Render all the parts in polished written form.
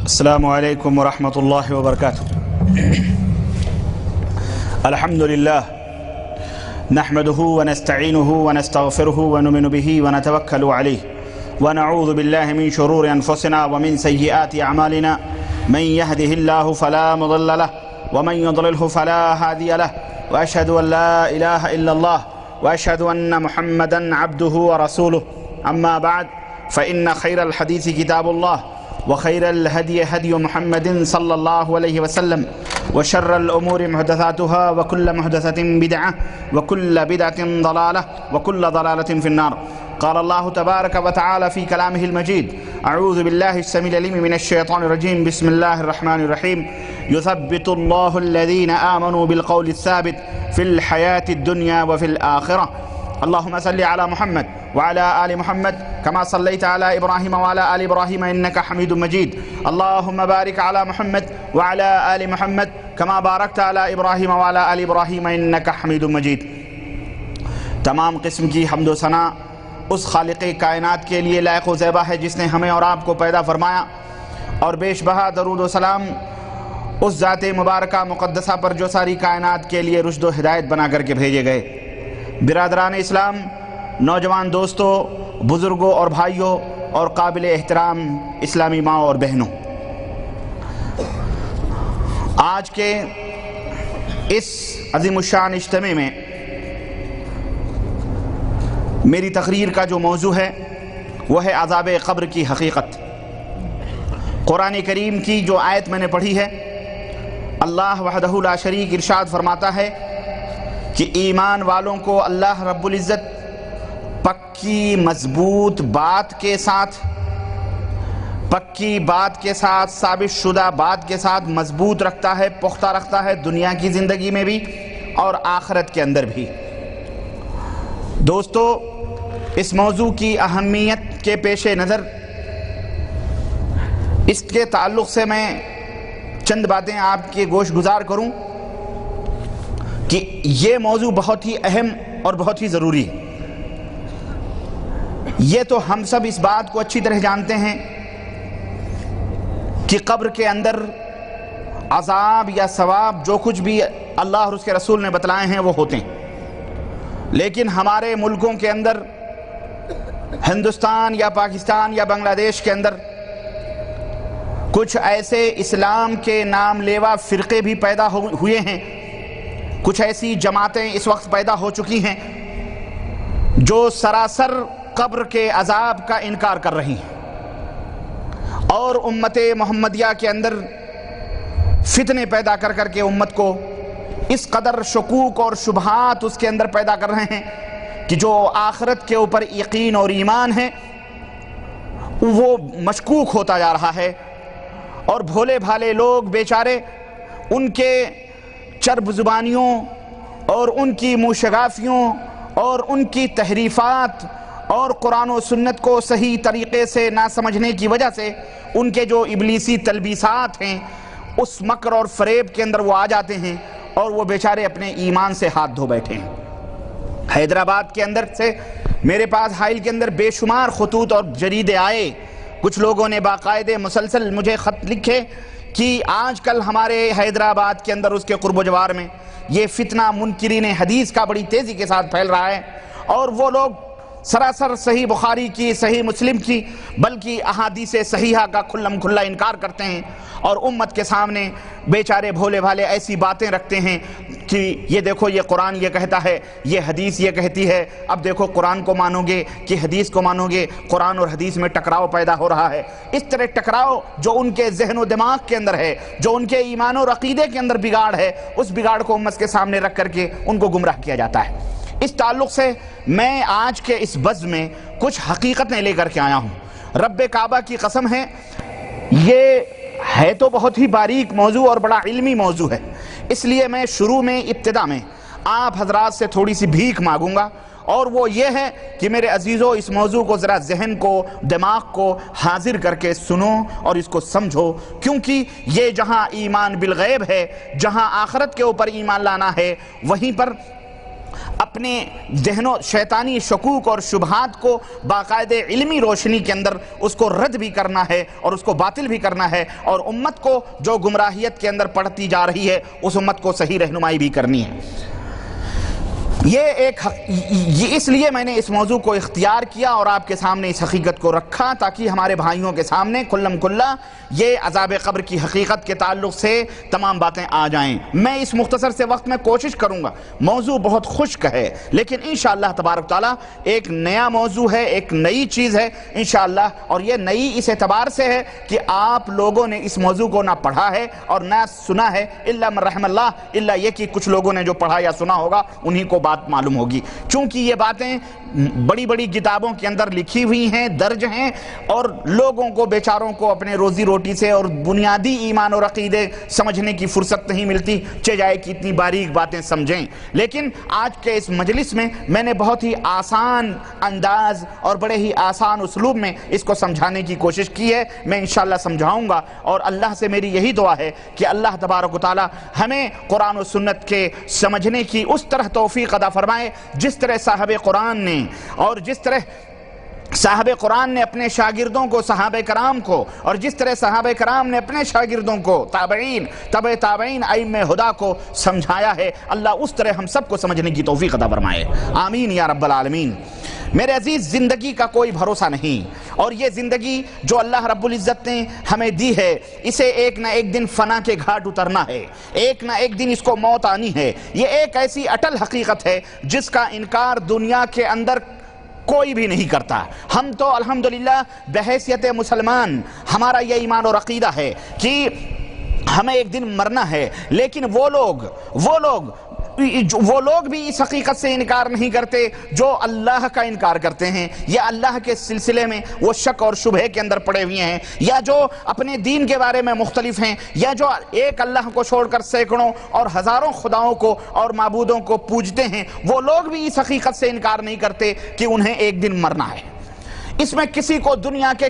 السلام علیکم ورحمۃ اللہ وبرکاتہ۔ الحمد للہ نحمده ونستعینه ونستغفره ونؤمن به ونتوکل علیہ ونعوذ باللہ من شرور انفسنا ومن سیئات اعمالنا من يهده الله فلا مضل له ومن يضلله فلا هادي له واشهد ان لا اله الا الله واشهد ان محمدا عبده ورسوله اما بعد فان خیر الحدیث کتاب اللہ وخير الهدي هدي محمد صلى الله عليه وسلم وشر الأمور محدثاتها وكل محدثة بدعة وكل بدعة ضلالة وكل ضلالة في النار. قال الله تبارك وتعالى في كلامه المجيد: أعوذ بالله السميع العليم من الشيطان الرجيم. بسم الله الرحمن الرحيم. يثبت الله الذين آمنوا بالقول الثابت في الحياة الدنيا وفي الآخرة. اللهم صل على محمد وعلى آل محمد كما صليت على إبراهيم وعلى آل إبراهيم إنك حميد مجيد. اللهم بارك على محمد وعلى آل محمد كما باركت على إبراهيم وعلى آل إبراهيم إنك حميد مجيد. تمام قسم کی حمد و ثنا اس خالق کائنات کے لیے لائق و زیبا ہے جس نے ہمیں اور آپ کو پیدا فرمایا، اور بیش بہا درود و سلام اس ذات مبارکہ مقدسہ پر جو ساری کائنات کے لیے رشد و ہدایت بنا کر کے بھیجے گئے. برادران اسلام، نوجوان دوستوں، بزرگوں اور بھائیوں اور قابل احترام اسلامی ماں اور بہنوں، آج کے اس عظیم الشان اجتماع میں میری تقریر کا جو موضوع ہے وہ ہے عذاب قبر کی حقیقت. قرآن کریم کی جو آیت میں نے پڑھی ہے، اللہ وحدہ لا شریک ارشاد فرماتا ہے کہ ایمان والوں کو اللہ رب العزت پکی مضبوط بات کے ساتھ، ثابت شدہ بات کے ساتھ مضبوط رکھتا ہے، پختہ رکھتا ہے، دنیا کی زندگی میں بھی اور آخرت کے اندر بھی. دوستو، اس موضوع کی اہمیت کے پیش نظر اس کے تعلق سے میں چند باتیں آپ کے گوش گزار کروں کہ یہ موضوع بہت ہی اہم اور بہت ہی ضروری ہے. یہ تو ہم سب اس بات کو اچھی طرح جانتے ہیں کہ قبر کے اندر عذاب یا ثواب جو کچھ بھی اللہ اور اس کے رسول نے بتلائے ہیں وہ ہوتے ہیں، لیکن ہمارے ملکوں کے اندر، ہندوستان یا پاکستان یا بنگلہ دیش کے اندر، کچھ ایسے اسلام کے نام لیوا فرقے بھی پیدا ہوئے ہیں، کچھ ایسی جماعتیں اس وقت پیدا ہو چکی ہیں جو سراسر قبر کے عذاب کا انکار کر رہی ہیں، اور امت محمدیہ کے اندر فتنے پیدا کر کر کے امت کو اس قدر شکوک اور شبہات اس کے اندر پیدا کر رہے ہیں کہ جو آخرت کے اوپر یقین اور ایمان ہے وہ مشکوک ہوتا جا رہا ہے، اور بھولے بھالے لوگ بیچارے ان کے چرب زبانیوں اور ان کی موشگافیوں اور ان کی تحریفات اور قرآن و سنت کو صحیح طریقے سے نہ سمجھنے کی وجہ سے ان کے جو ابلیسی تلبیسات ہیں اس مکر اور فریب کے اندر وہ آ جاتے ہیں، اور وہ بیچارے اپنے ایمان سے ہاتھ دھو بیٹھے ہیں. حیدرآباد کے اندر سے میرے پاس حائل کے اندر بے شمار خطوط اور جریدے آئے. کچھ لوگوں نے باقاعدہ مسلسل مجھے خط لکھے کہ آج کل ہمارے حیدرآباد کے اندر اس کے قرب و جوار میں یہ فتنہ منکرین حدیث کا بڑی تیزی کے ساتھ پھیل رہا ہے، اور وہ لوگ سراسر صحیح بخاری کی، صحیح مسلم کی، بلکہ احادیث صحیحہ کا کھلم کھلا انکار کرتے ہیں، اور امت کے سامنے بیچارے بھولے بھالے ایسی باتیں رکھتے ہیں کہ یہ دیکھو یہ قرآن یہ کہتا ہے، یہ حدیث یہ کہتی ہے، اب دیکھو قرآن کو مانو گے کہ حدیث کو مانو گے. قرآن اور حدیث میں ٹکراؤ پیدا ہو رہا ہے. اس طرح ٹکراؤ جو ان کے ذہن و دماغ کے اندر ہے، جو ان کے ایمان و عقیدے کے اندر بگاڑ ہے، اس بگاڑ کو امت کے سامنے رکھ کر کے ان کو گمراہ کیا جاتا ہے. اس تعلق سے میں آج کے اس بزم میں کچھ حقیقتیں لے کر کے آیا ہوں. رب کعبہ کی قسم ہے، یہ ہے تو بہت ہی باریک موضوع اور بڑا علمی موضوع ہے، اس لیے میں شروع میں ابتدا میں آپ حضرات سے تھوڑی سی بھیک مانگوں گا، اور وہ یہ ہے کہ میرے عزیزو اس موضوع کو ذرا ذہن کو، دماغ کو حاضر کر کے سنو اور اس کو سمجھو، کیونکہ یہ جہاں ایمان بالغیب ہے، جہاں آخرت کے اوپر ایمان لانا ہے، وہیں پر اپنے ذہنوں شیطانی شکوک اور شبہات کو باقاعدہ علمی روشنی کے اندر اس کو رد بھی کرنا ہے اور اس کو باطل بھی کرنا ہے، اور امت کو جو گمراہیت کے اندر پڑھتی جا رہی ہے اس امت کو صحیح رہنمائی بھی کرنی ہے۔ یہ اس لیے میں نے اس موضوع کو اختیار کیا اور آپ کے سامنے اس حقیقت کو رکھا تاکہ ہمارے بھائیوں کے سامنے کلم کلا یہ عذاب قبر کی حقیقت کے تعلق سے تمام باتیں آ جائیں۔ میں اس مختصر سے وقت میں کوشش کروں گا، موضوع بہت خشک ہے لیکن انشاءاللہ تبارک تعالیٰ ایک نیا موضوع ہے، ایک نئی چیز ہے انشاءاللہ، اور یہ نئی اس اعتبار سے ہے کہ آپ لوگوں نے اس موضوع کو نہ پڑھا ہے اور نہ سنا ہے، الا من رحم اللہ، الا یہ کہ کچھ لوگوں نے جو پڑھا یا سنا ہوگا انہی کو بات معلوم ہوگی، چونکہ یہ باتیں بڑی بڑی کتابوں کے اندر لکھی ہوئی ہیں، درج ہیں، اور لوگوں کو بیچاروں کو اپنے روزی روٹی سے اور بنیادی ایمان اور عقیدے سمجھنے کی فرصت نہیں ملتی، چہ جائے کہ اتنی باریک باتیں سمجھیں۔ لیکن آج کے اس مجلس میں میں نے بہت ہی آسان انداز اور بڑے ہی آسان اسلوب میں اس کو سمجھانے کی کوشش کی ہے، میں انشاءاللہ سمجھاؤں گا، اور اللہ سے میری یہی دعا ہے کہ اللہ تبارک و تعالی ہمیں قرآن و سنت کے سمجھنے کی اس طرح توفیق عطا فرمائے جس طرح صاحب قرآن نے، اور جس طرح صاحب قرآن نے اپنے شاگردوں کو، صحابہ کرام کو، اور جس طرح صحابہ کرام نے اپنے شاگردوں کو، تابعین، تبع تابعین، ائمہ ہدا کو سمجھایا ہے، اللہ اس طرح ہم سب کو سمجھنے کی توفیق عطا فرمائے، آمین یا رب العالمین۔ میرے عزیز، زندگی کا کوئی بھروسہ نہیں، اور یہ زندگی جو اللہ رب العزت نے ہمیں دی ہے اسے ایک نہ ایک دن فنا کے گھاٹ اترنا ہے، ایک نہ ایک دن اس کو موت آنی ہے۔ یہ ایک ایسی اٹل حقیقت ہے جس کا انکار دنیا کے اندر کوئی بھی نہیں کرتا۔ ہم تو الحمدللہ بحیثیت مسلمان ہمارا یہ ایمان اور عقیدہ ہے کہ ہمیں ایک دن مرنا ہے، لیکن وہ لوگ بھی اس حقیقت سے انکار نہیں کرتے جو اللہ کا انکار کرتے ہیں، یا اللہ کے سلسلے میں وہ شک اور شبہ کے اندر پڑے ہوئے ہیں، یا جو اپنے دین کے بارے میں مختلف ہیں، یا جو ایک اللہ کو چھوڑ کر سینکڑوں اور ہزاروں خداؤں کو اور معبودوں کو پوجتے ہیں، وہ لوگ بھی اس حقیقت سے انکار نہیں کرتے کہ انہیں ایک دن مرنا ہے۔ اس میں کسی کو دنیا کے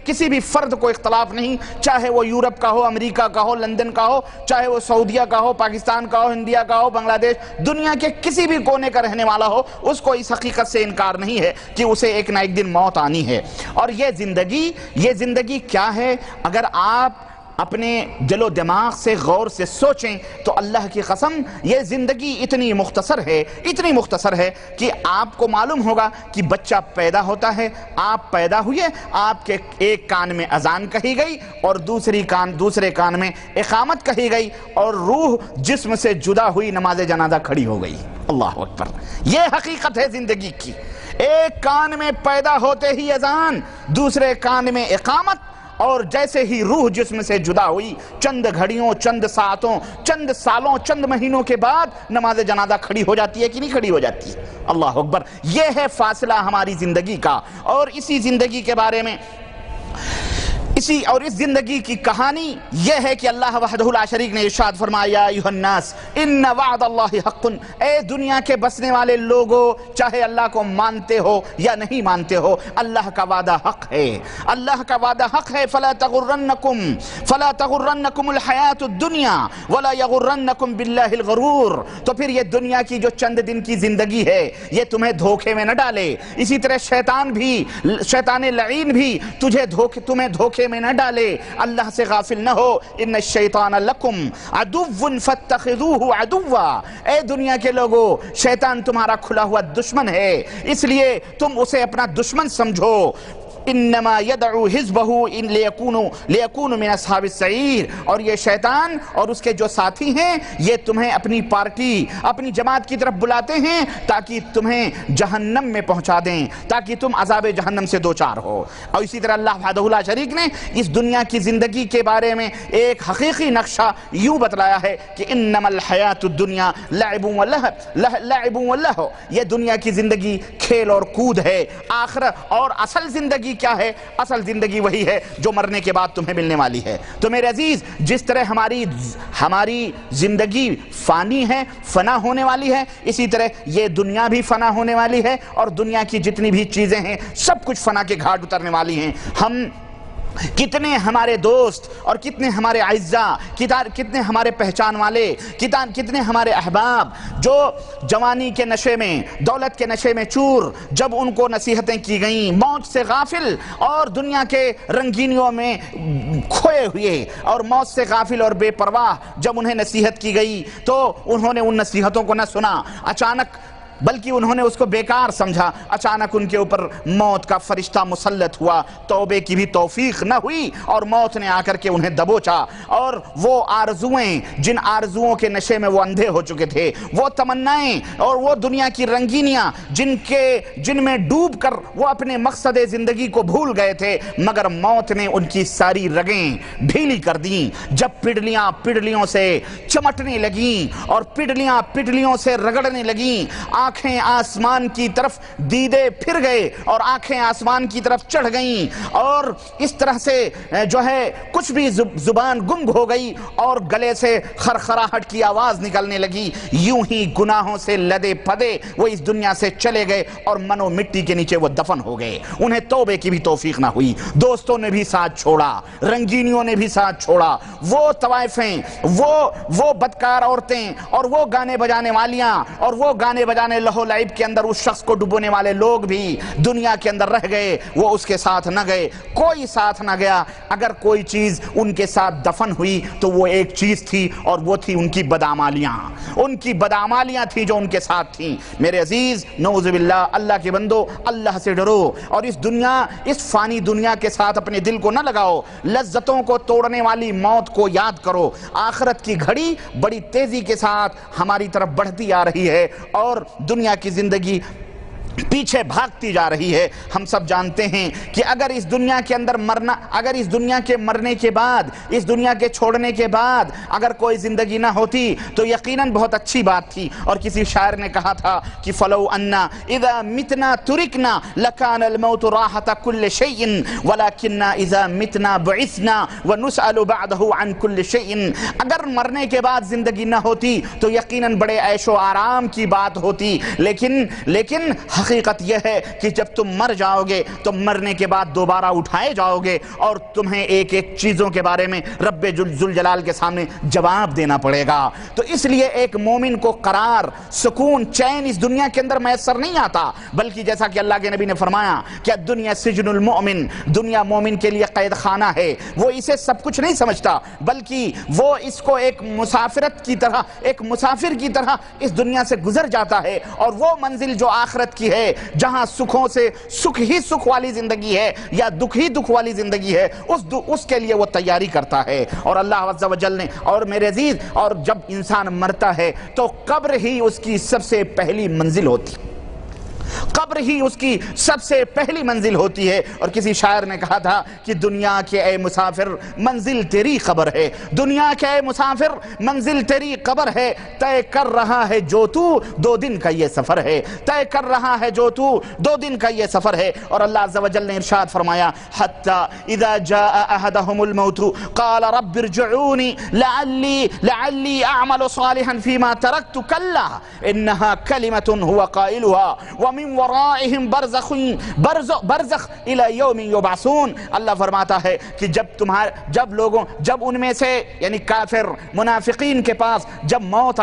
کسی بھی فرد کو اختلاف نہیں، چاہے وہ یورپ کا ہو، امریکہ کا ہو، لندن کا ہو، چاہے وہ سعودیہ کا ہو، پاکستان کا ہو، انڈیا کا ہو، بنگلہ دیش، دنیا کے کسی بھی کونے کا رہنے والا ہو، اس کو اس حقیقت سے انکار نہیں ہے کہ اسے ایک نہ ایک دن موت آنی ہے۔ اور یہ زندگی کیا ہے؟ اگر آپ اپنے دل و دماغ سے غور سے سوچیں تو اللہ کی قسم یہ زندگی اتنی مختصر ہے کہ آپ کو معلوم ہوگا کہ بچہ پیدا ہوتا ہے، آپ پیدا ہوئے، آپ کے ایک کان میں اذان کہی گئی اور دوسرے کان میں اقامت کہی گئی، اور روح جسم سے جدا ہوئی نماز جنازہ کھڑی ہو گئی۔ اللہ اکبر، یہ حقیقت ہے زندگی کی۔ ایک کان میں پیدا ہوتے ہی اذان، دوسرے کان میں اقامت، اور جیسے ہی روح جسم سے جدا ہوئی، چند گھڑیوں، چند ساعتوں، چند سالوں، چند مہینوں کے بعد نماز جنازہ کھڑی ہو جاتی ہے کہ نہیں کھڑی ہو جاتی ہے؟ اللہ اکبر، یہ ہے فاصلہ ہماری زندگی کا۔ اور اسی زندگی کے بارے میں اس زندگی کی کہانی یہ ہے کہ اللہ وحدہ لا شریک نے ارشاد فرمایا، ایھا الناس ان وعد اللہ حق، اے دنیا کے بسنے والے لوگو، چاہے اللہ کو مانتے ہو یا نہیں مانتے ہو، اللہ کا وعدہ حق ہے، اللہ کا وعدہ حق ہے۔ فلا تغرنکم الحیات الدنیا ولا یغرنکم باللہ الغرور، تو پھر یہ دنیا کی جو چند دن کی زندگی ہے یہ تمہیں دھوکے میں نہ ڈالے، اسی طرح شیطان لعین بھی تمہیں دھوکے میں نہ ڈالے، اللہ سے غافل نہ ہو۔ ان الشیطان لکم عدو فاتخذوہ عدوا، اے دنیا کے لوگوں، شیطان تمہارا کھلا ہوا دشمن ہے، اس لیے تم اسے اپنا دشمن سمجھو۔ انما یدعو حزبہ لیکونوا من اصحاب السعیر، اور یہ شیطان اور اس کے جو ساتھی ہیں یہ تمہیں اپنی پارٹی، اپنی جماعت کی طرف بلاتے ہیں تاکہ تمہیں جہنم میں پہنچا دیں، تاکہ تم عذاب جہنم سے دوچار ہو۔ اور اسی طرح اللہ وحدہ لا شریک نے اس دنیا کی زندگی کے بارے میں ایک حقیقی نقشہ یوں بتلایا ہے کہ انما الحیات الدنیا لعب ولہو، یہ دنیا کی زندگی کھیل اور کود ہے، آخرت اور اصل زندگی کیا ہے؟ اصل زندگی وہی ہے جو مرنے کے بعد تمہیں ملنے والی ہے۔ تو میرے عزیز، جس طرح ہماری زندگی فانی ہے، فنا ہونے والی ہے، اسی طرح یہ دنیا بھی فنا ہونے والی ہے، اور دنیا کی جتنی بھی چیزیں ہیں سب کچھ فنا کے گھاٹ اترنے والی ہیں۔ کتنے ہمارے دوست اور کتنے ہمارے اعزاء، کتنے ہمارے پہچان والے، کتنے ہمارے احباب جو جوانی کے نشے میں، دولت کے نشے میں چور، جب ان کو نصیحتیں کی گئیں، موت سے غافل اور دنیا کے رنگینیوں میں کھوئے ہوئے اور موت سے غافل اور بے پرواہ جب انہیں نصیحت کی گئی تو انہوں نے ان نصیحتوں کو نہ سنا، اچانک بلکہ انہوں نے اس کو بیکار سمجھا، اچانک ان کے اوپر موت کا فرشتہ مسلط ہوا، توبے کی بھی توفیق نہ ہوئی اور موت نے آ کر کے انہیں دبوچا، اور وہ آرزویں، جن آرزوؤں کے نشے میں وہ اندھے ہو چکے تھے، وہ تمنائیں اور وہ دنیا کی رنگینیاں جن میں ڈوب کر وہ اپنے مقصد زندگی کو بھول گئے تھے، مگر موت نے ان کی ساری رگیں ڈھیلی کر دیں۔ جب پڈلیاں پڈلیوں سے چمٹنے لگیں اور پڈلیاں پڈلیوں سے رگڑنے لگیں، آنکھیں آسمان کی طرف دیدے پھر گئے اور آنکھیں آسمان کی طرف چڑھ گئیں، اور اس طرح سے جو ہے کچھ بھی زبان گنگ ہو گئی اور گلے سے خرخراہٹ کی آواز نکلنے لگی، یوں ہی گناہوں سے لدے پدے وہ اس دنیا سے چلے گئے اور منو مٹی کے نیچے وہ دفن ہو گئے۔ انہیں توبے کی بھی توفیق نہ ہوئی، دوستوں نے بھی ساتھ چھوڑا، رنگینیوں نے بھی ساتھ چھوڑا، وہ طوائفیں، وہ بدکار عورتیں اور وہ گانے بجانے والیاں اور وہ گانے بجانے لہو لعب کے اندر اس شخص کو ڈبونے والے لوگ بھی دنیا کے اندر رہ گئے، وہ اس کے ساتھ نہ گئے، کوئی ساتھ نہ گیا۔ اگر کوئی چیز ان کے ساتھ دفن ہوئی تو وہ ایک چیز تھی اور وہ تھی ان کی بدعمالیاں، ان کی بدعمالیاں تھی جو ان کے ساتھ تھیں۔ میرے عزیز، نعوذ باللہ، اللہ کے بندو، اللہ سے ڈرو اور اس فانی دنیا کے ساتھ اپنے دل کو نہ لگاؤ، لذتوں کو توڑنے والی موت کو یاد کرو۔ آخرت کی گھڑی بڑی تیزی کے ساتھ ہماری طرف بڑھتی آ رہی ہے اور دنیا کی زندگی پیچھے بھاگتی جا رہی ہے۔ ہم سب جانتے ہیں کہ اگر اس دنیا کے اندر اگر اس دنیا کے مرنے کے بعد، اس دنیا کے چھوڑنے کے بعد اگر کوئی زندگی نہ ہوتی تو یقیناً بہت اچھی بات تھی، اور کسی شاعر نے کہا تھا کہ فلو انا اذا متنا ترکنا لکان الموت راحت کل شیء ولکننا اذا متنا بعثنا ونسأل بعدہ عن کل شیء۔ اگر مرنے کے بعد زندگی نہ ہوتی تو یقیناً بڑے عیش و آرام کی بات ہوتی، لیکن حقیقت یہ ہے کہ جب تم مر جاؤ گے تو مرنے کے بعد دوبارہ اٹھائے جاؤ گے اور تمہیں ایک ایک چیزوں کے بارے میں رب ذوالجلال کے سامنے جواب دینا پڑے گا۔ تو اس لیے ایک مومن کو قرار، سکون، چین اس دنیا کے اندر میسر نہیں آتا، بلکہ جیسا کہ اللہ کے نبی نے فرمایا کہ الدنیا سجن المؤمن، دنیا مومن کے لیے قید خانہ ہے۔ وہ اسے سب کچھ نہیں سمجھتا، بلکہ وہ اس کو ایک مسافرت کی طرح، ایک مسافر کی طرح اس دنیا سے گزر جاتا ہے، اور وہ منزل جو آخرت کی ہے، جہاں سکھوں سے سکھ ہی سکھ والی زندگی ہے یا دکھ ہی دکھ والی زندگی ہے، اس کے لیے وہ تیاری کرتا ہے۔ اور اللہ عز و جل نے، اور میرے عزیز، اور جب انسان مرتا ہے تو قبر ہی اس کی سب سے پہلی منزل ہوتی، قبر ہی اس کی سب سے پہلی منزل ہوتی ہے۔ اور کسی شاعر نے کہا تھا کہ دنیا کے اے مسافر منزل تیری قبر ہے، دنیا کے اے مسافر منزل تیری قبر ہے، طے کر رہا ہے جو تو 2 دن کا یہ سفر ہے، طے کر رہا ہے جو تو 2 دن کا یہ سفر ہے۔ اور اللہ عز و جل نے ارشاد فرمایا حتی اذا جاء احدهم الموت قال رب ارجعوني لعلی اعمل صالحا فيما تركت كلا انها كلمة هو قائلها ومن ورائهم برزخ الى یوم یبعثون۔ اللہ فرماتا ہے کہ جب ان میں سے یعنی کافر منافقین کے پاس جب موت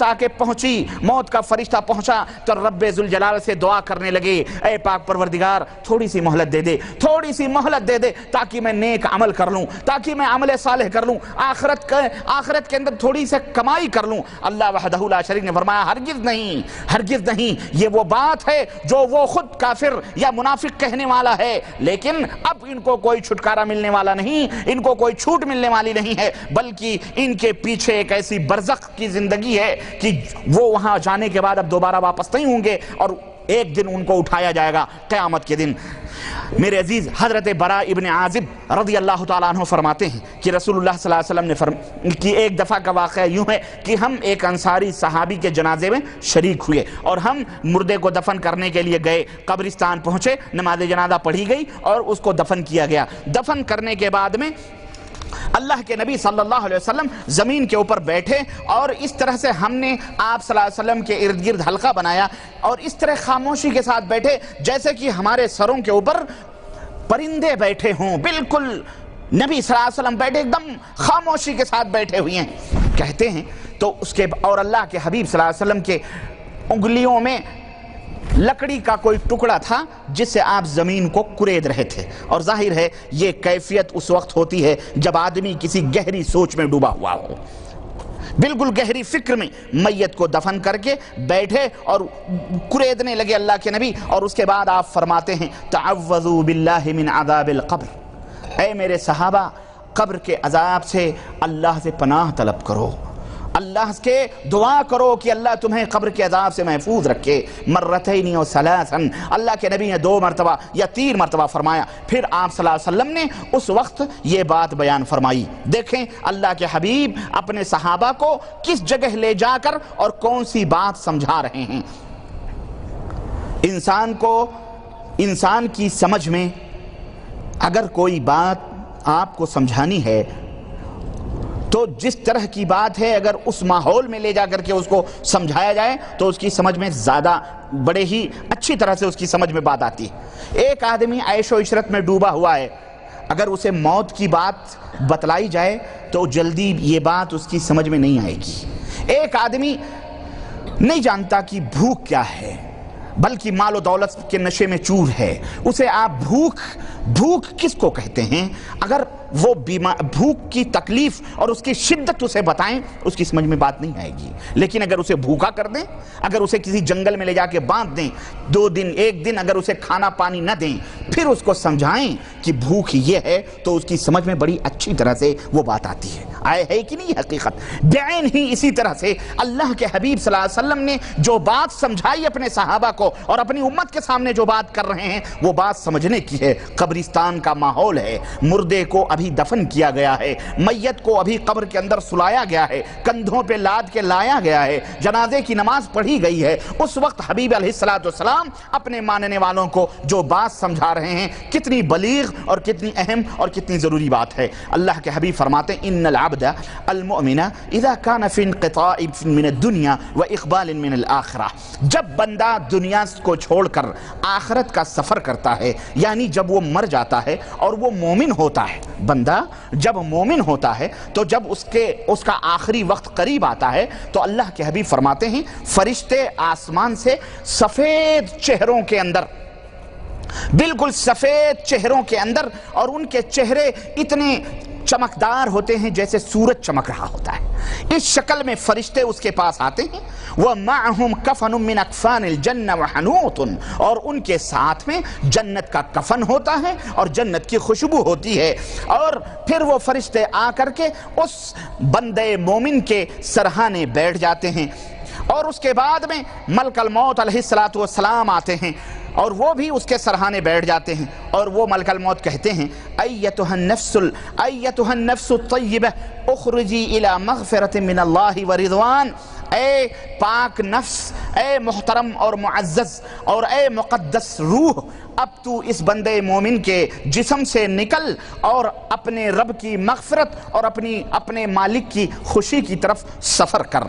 آ کے پہنچی، موت کا فرشتہ پہنچا تو رب ذوالجلال سے دعا کرنے لگے، اے پاک پروردگار تھوڑی سی مہلت دے دے، تھوڑی سی مہلت دے دے تاکہ میں نیک عمل کر لوں، تاکہ میں عمل صالح کر لوں، آخرت کے اندر تھوڑی سے کمائی کر لوں۔ اللہ وحدہ لا شریک نے فرمایا ہرگز نہیں، یہ وہ بات ہے جو وہ خود کافر یا منافق کہنے والا ہے، لیکن اب ان کو کوئی چھٹکارا ملنے والا نہیں، ان کو کوئی چھوٹ ملنے والی نہیں ہے، بلکہ ان کے پیچھے ایک ایسی برزخ کی زندگی ہے کہ وہ وہاں جانے کے بعد اب دوبارہ واپس نہیں ہوں گے، اور ایک دن ان کو اٹھایا جائے گا قیامت کے دن۔ میرے عزیز، حضرت براء ابن عازب رضی اللہ تعالیٰ عنہ فرماتے ہیں کہ رسول اللہ صلی اللہ علیہ وسلم نے ایک دفعہ کا واقعہ یوں ہے کہ ہم ایک انصاری صحابی کے جنازے میں شریک ہوئے اور ہم مردے کو دفن کرنے کے لیے گئے، قبرستان پہنچے، نماز جنازہ پڑھی گئی اور اس کو دفن کیا گیا۔ دفن کرنے کے بعد میں اللہ کے نبی صلی اللہ علیہ وسلم زمین کے اوپر بیٹھے اور اس طرح سے ہم نے آپ صلی اللہ علیہ وسلم کے ارد گرد حلقہ بنایا اور اس طرح خاموشی کے ساتھ بیٹھے جیسے کہ ہمارے سروں کے اوپر پرندے بیٹھے ہوں، بالکل نبی صلی اللہ علیہ وسلم بیٹھے ایک دم خاموشی کے ساتھ بیٹھے ہوئے ہیں کہتے ہیں تو اس کے اور اللہ کے حبیب صلی اللہ علیہ وسلم کے انگلیوں میں لکڑی کا کوئی ٹکڑا تھا جس سے آپ زمین کو کورید رہے تھے، اور ظاہر ہے یہ کیفیت اس وقت ہوتی ہے جب آدمی کسی گہری سوچ میں ڈوبا ہوا ہو، بالکل گہری فکر میں میت کو دفن کر کے بیٹھے اور کوریدنے لگے اللہ کے نبی، اور اس کے بعد آپ فرماتے ہیں تعوذوا باللہ من عذاب القبر، اے میرے صحابہ قبر کے عذاب سے اللہ سے پناہ طلب کرو، اللہ کے دعا کرو کہ اللہ تمہیں قبر کے عذاب سے محفوظ رکھے، مرتین و ثلاثاً، اللہ کے نبی نے 2 مرتبہ یا 3 مرتبہ فرمایا، پھر آپ صلی اللہ علیہ وسلم نے اس وقت یہ بات بیان فرمائی۔ دیکھیں اللہ کے حبیب اپنے صحابہ کو کس جگہ لے جا کر اور کون سی بات سمجھا رہے ہیں۔ انسان کی سمجھ میں اگر کوئی بات آپ کو سمجھانی ہے تو جس طرح کی بات ہے اگر اس ماحول میں لے جا کر کے اس کو سمجھایا جائے تو اس کی سمجھ میں زیادہ بڑے ہی اچھی طرح سے اس کی سمجھ میں بات آتی ہے۔ ایک آدمی عیش و عشرت میں ڈوبا ہوا ہے، اگر اسے موت کی بات بتلائی جائے تو جلدی یہ بات اس کی سمجھ میں نہیں آئے گی۔ ایک آدمی نہیں جانتا کہ بھوک کیا ہے، بلکہ مال و دولت کے نشے میں چور ہے، اسے آپ بھوک کس کو کہتے ہیں، اگر وہ بھوک کی تکلیف اور اس کی شدت اسے بتائیں اس کی سمجھ میں بات نہیں آئے گی، لیکن اگر اسے بھوکا کر دیں، اگر اسے کسی جنگل میں لے جا کے باندھ دیں 2 دن 1 دن اگر اسے کھانا پانی نہ دیں پھر اس کو سمجھائیں کہ بھوک یہ ہے تو اس کی سمجھ میں بڑی اچھی طرح سے وہ بات آتی ہے۔ آئے ہے کہ نہیں حقیقت؟ بعین ہی اسی طرح سے اللہ کے حبیب صلی اللہ علیہ وسلم نے جو بات سمجھائی اپنے صحابہ کو اور اپنی امت کے سامنے جو بات کر رہے ہیں وہ بات سمجھنے کی ہے۔ قبرستان کا ماحول ہے، مردے کو ابھی دفن کیا گیا ہے، میت کو ابھی قبر کے اندر سلایا گیا ہے، کندھوں پہ لاد کے لایا گیا ہے، جنازے کی نماز پڑھی گئی ہے، اس وقت حبیب علیہ السلام اپنے ماننے والوں کو جو بات سمجھا رہے ہیں کتنی بلیغ اور کتنی اہم اور کتنی ضروری بات ہے۔ اللہ کے حبیب فرماتے ہیں ان العبد المؤمن اذا كان في انقطاع من الدنيا واقبال من الاخرہ، جب بندہ دنیا کو چھوڑ کر آخرت کا سفر کرتا ہے، یعنی جب وہ مر جاتا ہے اور وہ مومن ہوتا ہے، بندہ جب مومن ہوتا ہے تو جب اس کا آخری وقت قریب آتا ہے تو اللہ کے حبیب فرماتے ہیں فرشتے آسمان سے سفید چہروں کے اندر، بالکل سفید چہروں کے اندر، اور ان کے چہرے اتنے چمکدار ہوتے ہیں جیسے سورج چمک رہا ہوتا ہے، اس شکل میں فرشتے اس کے پاس آتے ہیں۔ وَمَعَهُمْ كَفَنٌ مِّنْ أَكْفَانِ الْجَنَّةِ وَحَنُوطٌ، اور ان کے ساتھ میں جنت کا کفن ہوتا ہے اور جنت کی خوشبو ہوتی ہے، اور پھر وہ فرشتے آ کر کے اس بندے مومن کے سرہانے بیٹھ جاتے ہیں، اور اس کے بعد میں ملک الموت علیہ السلام آتے ہیں اور وہ بھی اس کے سرہانے بیٹھ جاتے ہیں، اور وہ ملک الموت کہتے ہیں ایتھا النفس الطیبہ اخرجی الی مغفرۃ من اللہ ورضوان، اے پاک نفس، اے محترم اور معزز اور اے مقدس روح، اب تو اس بندے مومن کے جسم سے نکل اور اپنے رب کی مغفرت اور اپنے مالک کی خوشی کی طرف سفر کر۔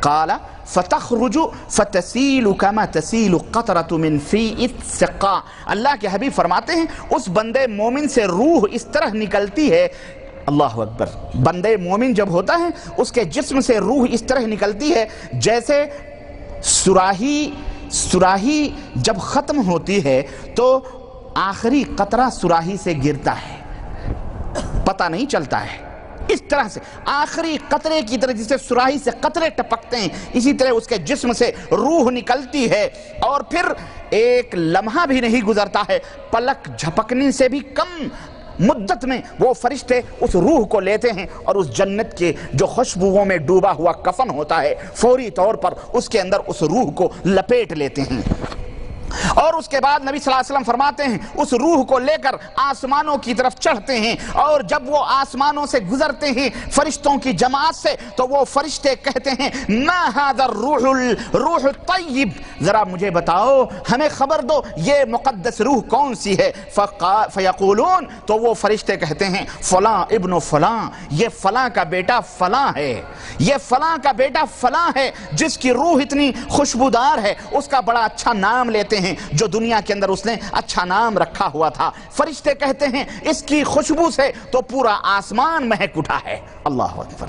قال فتخرج فتسیل کما تسیل قطرۃ من فیء السقاء، اللہ کے حبیب فرماتے ہیں اس بندے مومن سے روح اس طرح نکلتی ہے، اللہ اکبر، بندے مومن جب ہوتا ہے اس کے جسم سے روح اس طرح نکلتی ہے جیسے سراہی جب ختم ہوتی ہے تو آخری قطرہ سراہی سے گرتا ہے، پتہ نہیں چلتا ہے، اس طرح سے آخری قطرے کی طرح جسے سراہی سے قطرے ٹپکتے ہیں اسی طرح اس کے جسم سے روح نکلتی ہے، اور پھر ایک لمحہ بھی نہیں گزرتا ہے، پلک جھپکنے سے بھی کم مدت میں وہ فرشتے اس روح کو لیتے ہیں اور اس جنت کے جو خوشبوؤں میں ڈوبا ہوا کفن ہوتا ہے فوری طور پر اس کے اندر اس روح کو لپیٹ لیتے ہیں، اور اس کے بعد نبی صلی اللہ علیہ وسلم فرماتے ہیں اس روح کو لے کر آسمانوں کی طرف چڑھتے ہیں، اور جب وہ آسمانوں سے گزرتے ہیں فرشتوں کی جماعت سے تو وہ فرشتے کہتے ہیں ما ھذا الروح الطیب، ذرا مجھے بتاؤ، ہمیں خبر دو یہ مقدس روح کون سی ہے، فیقولون، تو وہ فرشتے کہتے ہیں فلاں ابن فلاں، یہ فلاں کا بیٹا فلاں ہے، یہ فلاں کا بیٹا فلاں ہے جس کی روح اتنی خوشبودار ہے، اس کا بڑا اچھا نام لیتے دیتے ہیں جو دنیا کے اندر اس نے اچھا نام رکھا ہوا تھا. فرشتے کہتے ہیں اس کی خوشبو سے تو پورا آسمان مہک اٹھا ہے. اللہ اکبر.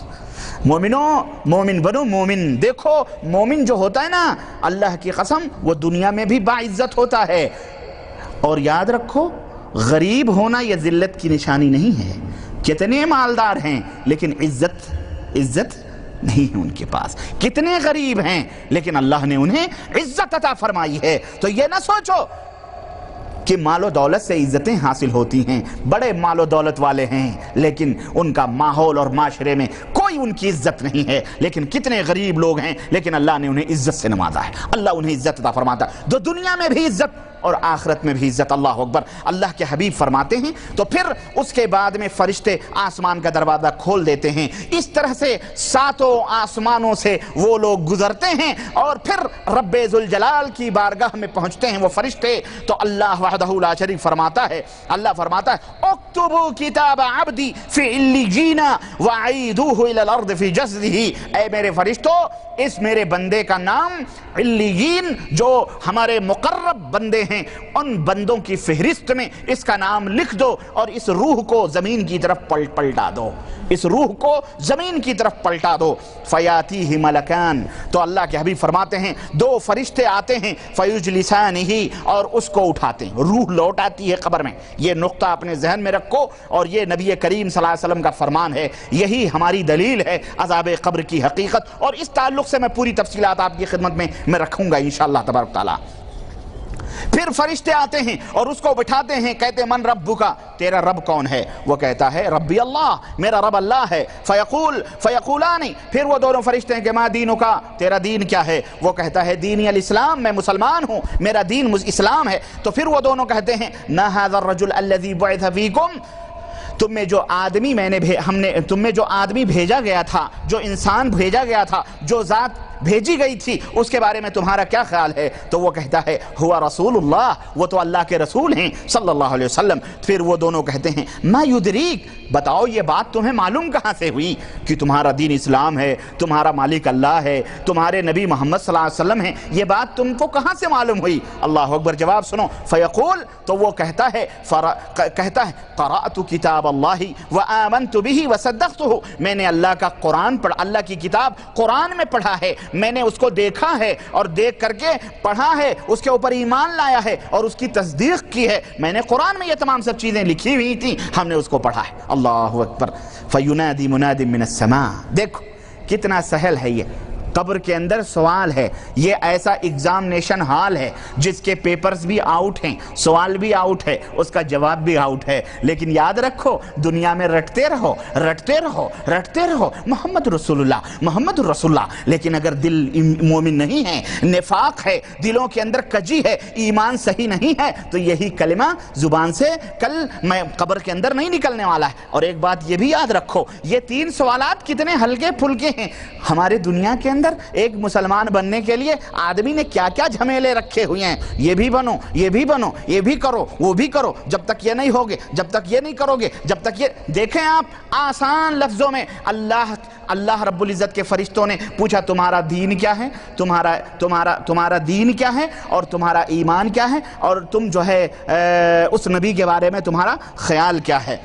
مومنوں، مومن بنو مومن. دیکھو مومن جو ہوتا ہے نا، اللہ کی قسم وہ دنیا میں بھی باعزت ہوتا ہے. اور یاد رکھو غریب ہونا یہ ذلت کی نشانی نہیں ہے. کتنے مالدار ہیں لیکن عزت نہیں ہے ان کے پاس. کتنے غریب ہیں لیکن اللہ نے انہیں عزت عطا فرمائی ہے. تو یہ نہ سوچو کہ مال و دولت سے عزتیں حاصل ہوتی ہیں. بڑے مال و دولت والے ہیں لیکن ان کا ماحول اور معاشرے میں کوئی ان کی عزت نہیں ہے. لیکن کتنے غریب لوگ ہیں لیکن اللہ نے انہیں عزت سے نوازا ہے. اللہ انہیں عزت عطا فرماتا ہے. تو دنیا میں بھی عزت اور آخرت میں بھی عزت. اللہ اکبر. اللہ کے حبیب فرماتے ہیں تو پھر اس کے بعد میں فرشتے آسمان کا دروازہ کھول دیتے ہیں. اس طرح سے 7 آسمانوں سے وہ لوگ گزرتے ہیں اور پھر رب ذوالجلال کی بارگاہ میں پہنچتے ہیں وہ فرشتے. تو اللہ وحدہ لا شریک فرماتا ہے، اللہ فرماتا ہے اکتبوا کتاب عبدی فی علیین وعیدوہ الی الارض فی جسدہ. اے میرے فرشتو، اس میرے بندے کا نام علیین جو ہمارے مقرب بندے ہیں ان بندوں کی فہرست میں اس کا نام لکھ دو اور اس روح کو زمین کی طرف پلٹا دو. اس روح کو زمین کی طرف پلٹا دو. فیاتیہ ملکان. تو اللہ کے حبیب فرماتے ہیں 2 فرشتے آتے ہیں فیجلسانہ اور اس کو اٹھاتے ہیں. روح لوٹ آتی ہے قبر میں. یہ نقطہ اپنے ذہن میں رکھو اور یہ نبی کریم صلی اللہ علیہ وسلم کا فرمان ہے. یہی ہماری دلیل ہے عذاب قبر کی حقیقت. اور اس تعلق سے میں پوری تفصیلات آپ کی خدمت میں رکھوں گا انشاءاللہ تبارک تعالی. پھر فرشتے آتے ہیں اور اس کو بٹھاتے ہیں. کہتے من ربکا، تیرا رب کون ہے؟ وہ کہتا ہے ربی اللہ، میرا رب اللہ ہے. فیقولان، پھر وہ دونوں فرشتے ہیں کہ ما دینکا، تیرا دین کیا ہے؟ وہ کہتا ہے دینی الاسلام، میں مسلمان ہوں، میرا دین اسلام ہے. تو پھر وہ دونوں کہتے ہیں نا ھذا الرجل الذی بعث فیکم، تم میں جو آدمی بھیجا گیا تھا، جو انسان بھیجا گیا تھا، جو ذات بھیجی گئی تھی، اس کے بارے میں تمہارا کیا خیال ہے؟ تو وہ کہتا ہے ہوا رسول اللہ، وہ تو اللہ کے رسول ہیں صلی اللہ علیہ وسلم. پھر وہ دونوں کہتے ہیں ما یدریک، بتاؤ یہ بات تمہیں معلوم کہاں سے ہوئی کہ تمہارا دین اسلام ہے، تمہارا مالک اللہ ہے، تمہارے نبی محمد صلی اللہ علیہ وسلم ہیں، یہ بات تم کو کہاں سے معلوم ہوئی؟ اللہ اکبر. جواب سنو. فیقول، تو وہ کہتا ہے قرأت کتاب اللہ وآمنت بہ وصدقتہ، میں نے اللہ کا قرآن پڑھا، اللہ کی کتاب قرآن میں پڑھا ہے، میں نے اس کو دیکھا ہے اور دیکھ کر کے پڑھا ہے، اس کے اوپر ایمان لایا ہے اور اس کی تصدیق کی ہے. میں نے قرآن میں یہ تمام سب چیزیں لکھی ہوئی تھیں، ہم نے اس کو پڑھا ہے. اللہ اکبر. فینادی مناد من السماء. دیکھو کتنا سہل ہے یہ. قبر کے اندر سوال ہے. یہ ایسا ایگزامنیشن ہال ہے جس کے پیپرز بھی آؤٹ ہیں، سوال بھی آؤٹ ہے، اس کا جواب بھی آؤٹ ہے. لیکن یاد رکھو دنیا میں رٹتے رہو محمد رسول اللہ، محمد رسول اللہ. لیکن اگر دل مومن نہیں ہے، نفاق ہے، دلوں کے اندر کجی ہے، ایمان صحیح نہیں ہے، تو یہی کلمہ زبان سے کل میں قبر کے اندر نہیں نکلنے والا ہے. اور ایک بات یہ بھی یاد رکھو، یہ 3 سوالات کتنے ہلکے پھلکے ہیں. ہمارے دنیا کے اندر ایک مسلمان بننے کے لیے آدمی نے کیا کیا جھمیلے رکھے ہوئے ہیں. یہ بھی بنو، یہ بھی بنو، یہ بھی کرو، وہ بھی کرو. جب تک یہ نہیں ہوگے، جب تک یہ نہیں کرو گے، جب تک یہ دیکھیں آپ آسان لفظوں میں اللہ رب العزت کے فرشتوں نے پوچھا تمہارا دین کیا ہے، تمہارا دین کیا ہے اور تمہارا ایمان کیا ہے اور تم جو ہے اس نبی کے بارے میں تمہارا خیال کیا ہے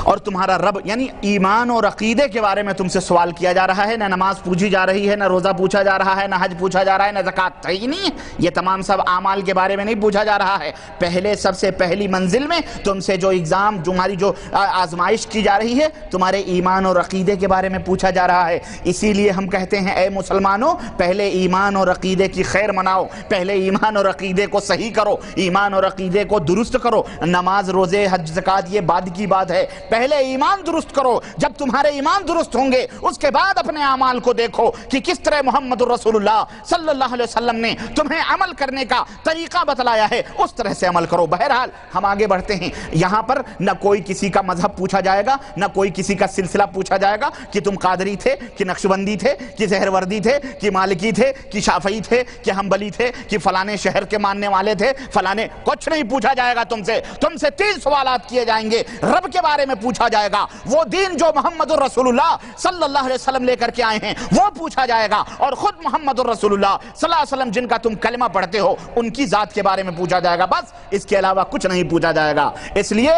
اور تمہارا رب، یعنی ایمان اور عقیدے کے بارے میں تم سے سوال کیا جا رہا ہے. نہ نماز پوچھی جا رہی ہے، نہ روزہ پوچھا جا رہا ہے، نہ حج پوچھا جا رہا ہے، نہ زکوٰۃ ہی نہیں ہے. یہ تمام سب اعمال کے بارے میں نہیں پوچھا جا رہا ہے. پہلے سب سے پہلی منزل میں تم سے جو ایگزام، تمہاری جو آزمائش کی جا رہی ہے، تمہارے ایمان اور عقیدے کے بارے میں پوچھا جا رہا ہے. اسی لیے ہم کہتے ہیں اے مسلمانوں، پہلے ایمان اور عقیدے کی خیر مناؤ، پہلے ایمان اور عقیدے کو صحیح کرو، ایمان اور عقیدے کو درست کرو. نماز، روزے، حج، زکوٰۃ یہ بعد کی بات ہے. پہلے ایمان درست کرو. جب تمہارے ایمان درست ہوں گے اس کے بعد اپنے اعمال کو دیکھو کہ کس طرح محمد الرسول اللہ صلی اللہ علیہ وسلم نے تمہیں عمل کرنے کا طریقہ بتلایا ہے، اس طرح سے عمل کرو. بہرحال ہم آگے بڑھتے ہیں. یہاں پر نہ کوئی کسی کا مذہب پوچھا جائے گا، نہ کوئی کسی کا سلسلہ پوچھا جائے گا کہ تم قادری تھے کہ نقشبندی تھے کہ سہروردی تھے کہ مالکی تھے کہ شافعی تھے کہ حنبلی تھے کہ فلانے شہر کے ماننے والے تھے، فلانے. کچھ نہیں پوچھا جائے گا تم سے 3 سوالات کیے جائیں گے. رب کے بارے میں پوچھا جائے گا، وہ دین جو محمد الرسول اللہ صلی اللہ علیہ وسلم لے کر کے آئے ہیں وہ پوچھا جائے گا، اور خود محمد الرسول اللہ صلی اللہ علیہ وسلم جن کا تم کلمہ پڑھتے ہو ان کی ذات کے بارے میں پوچھا جائے گا، بس اس کے علاوہ کچھ نہیں پوچھا جائے گا۔ اس لیے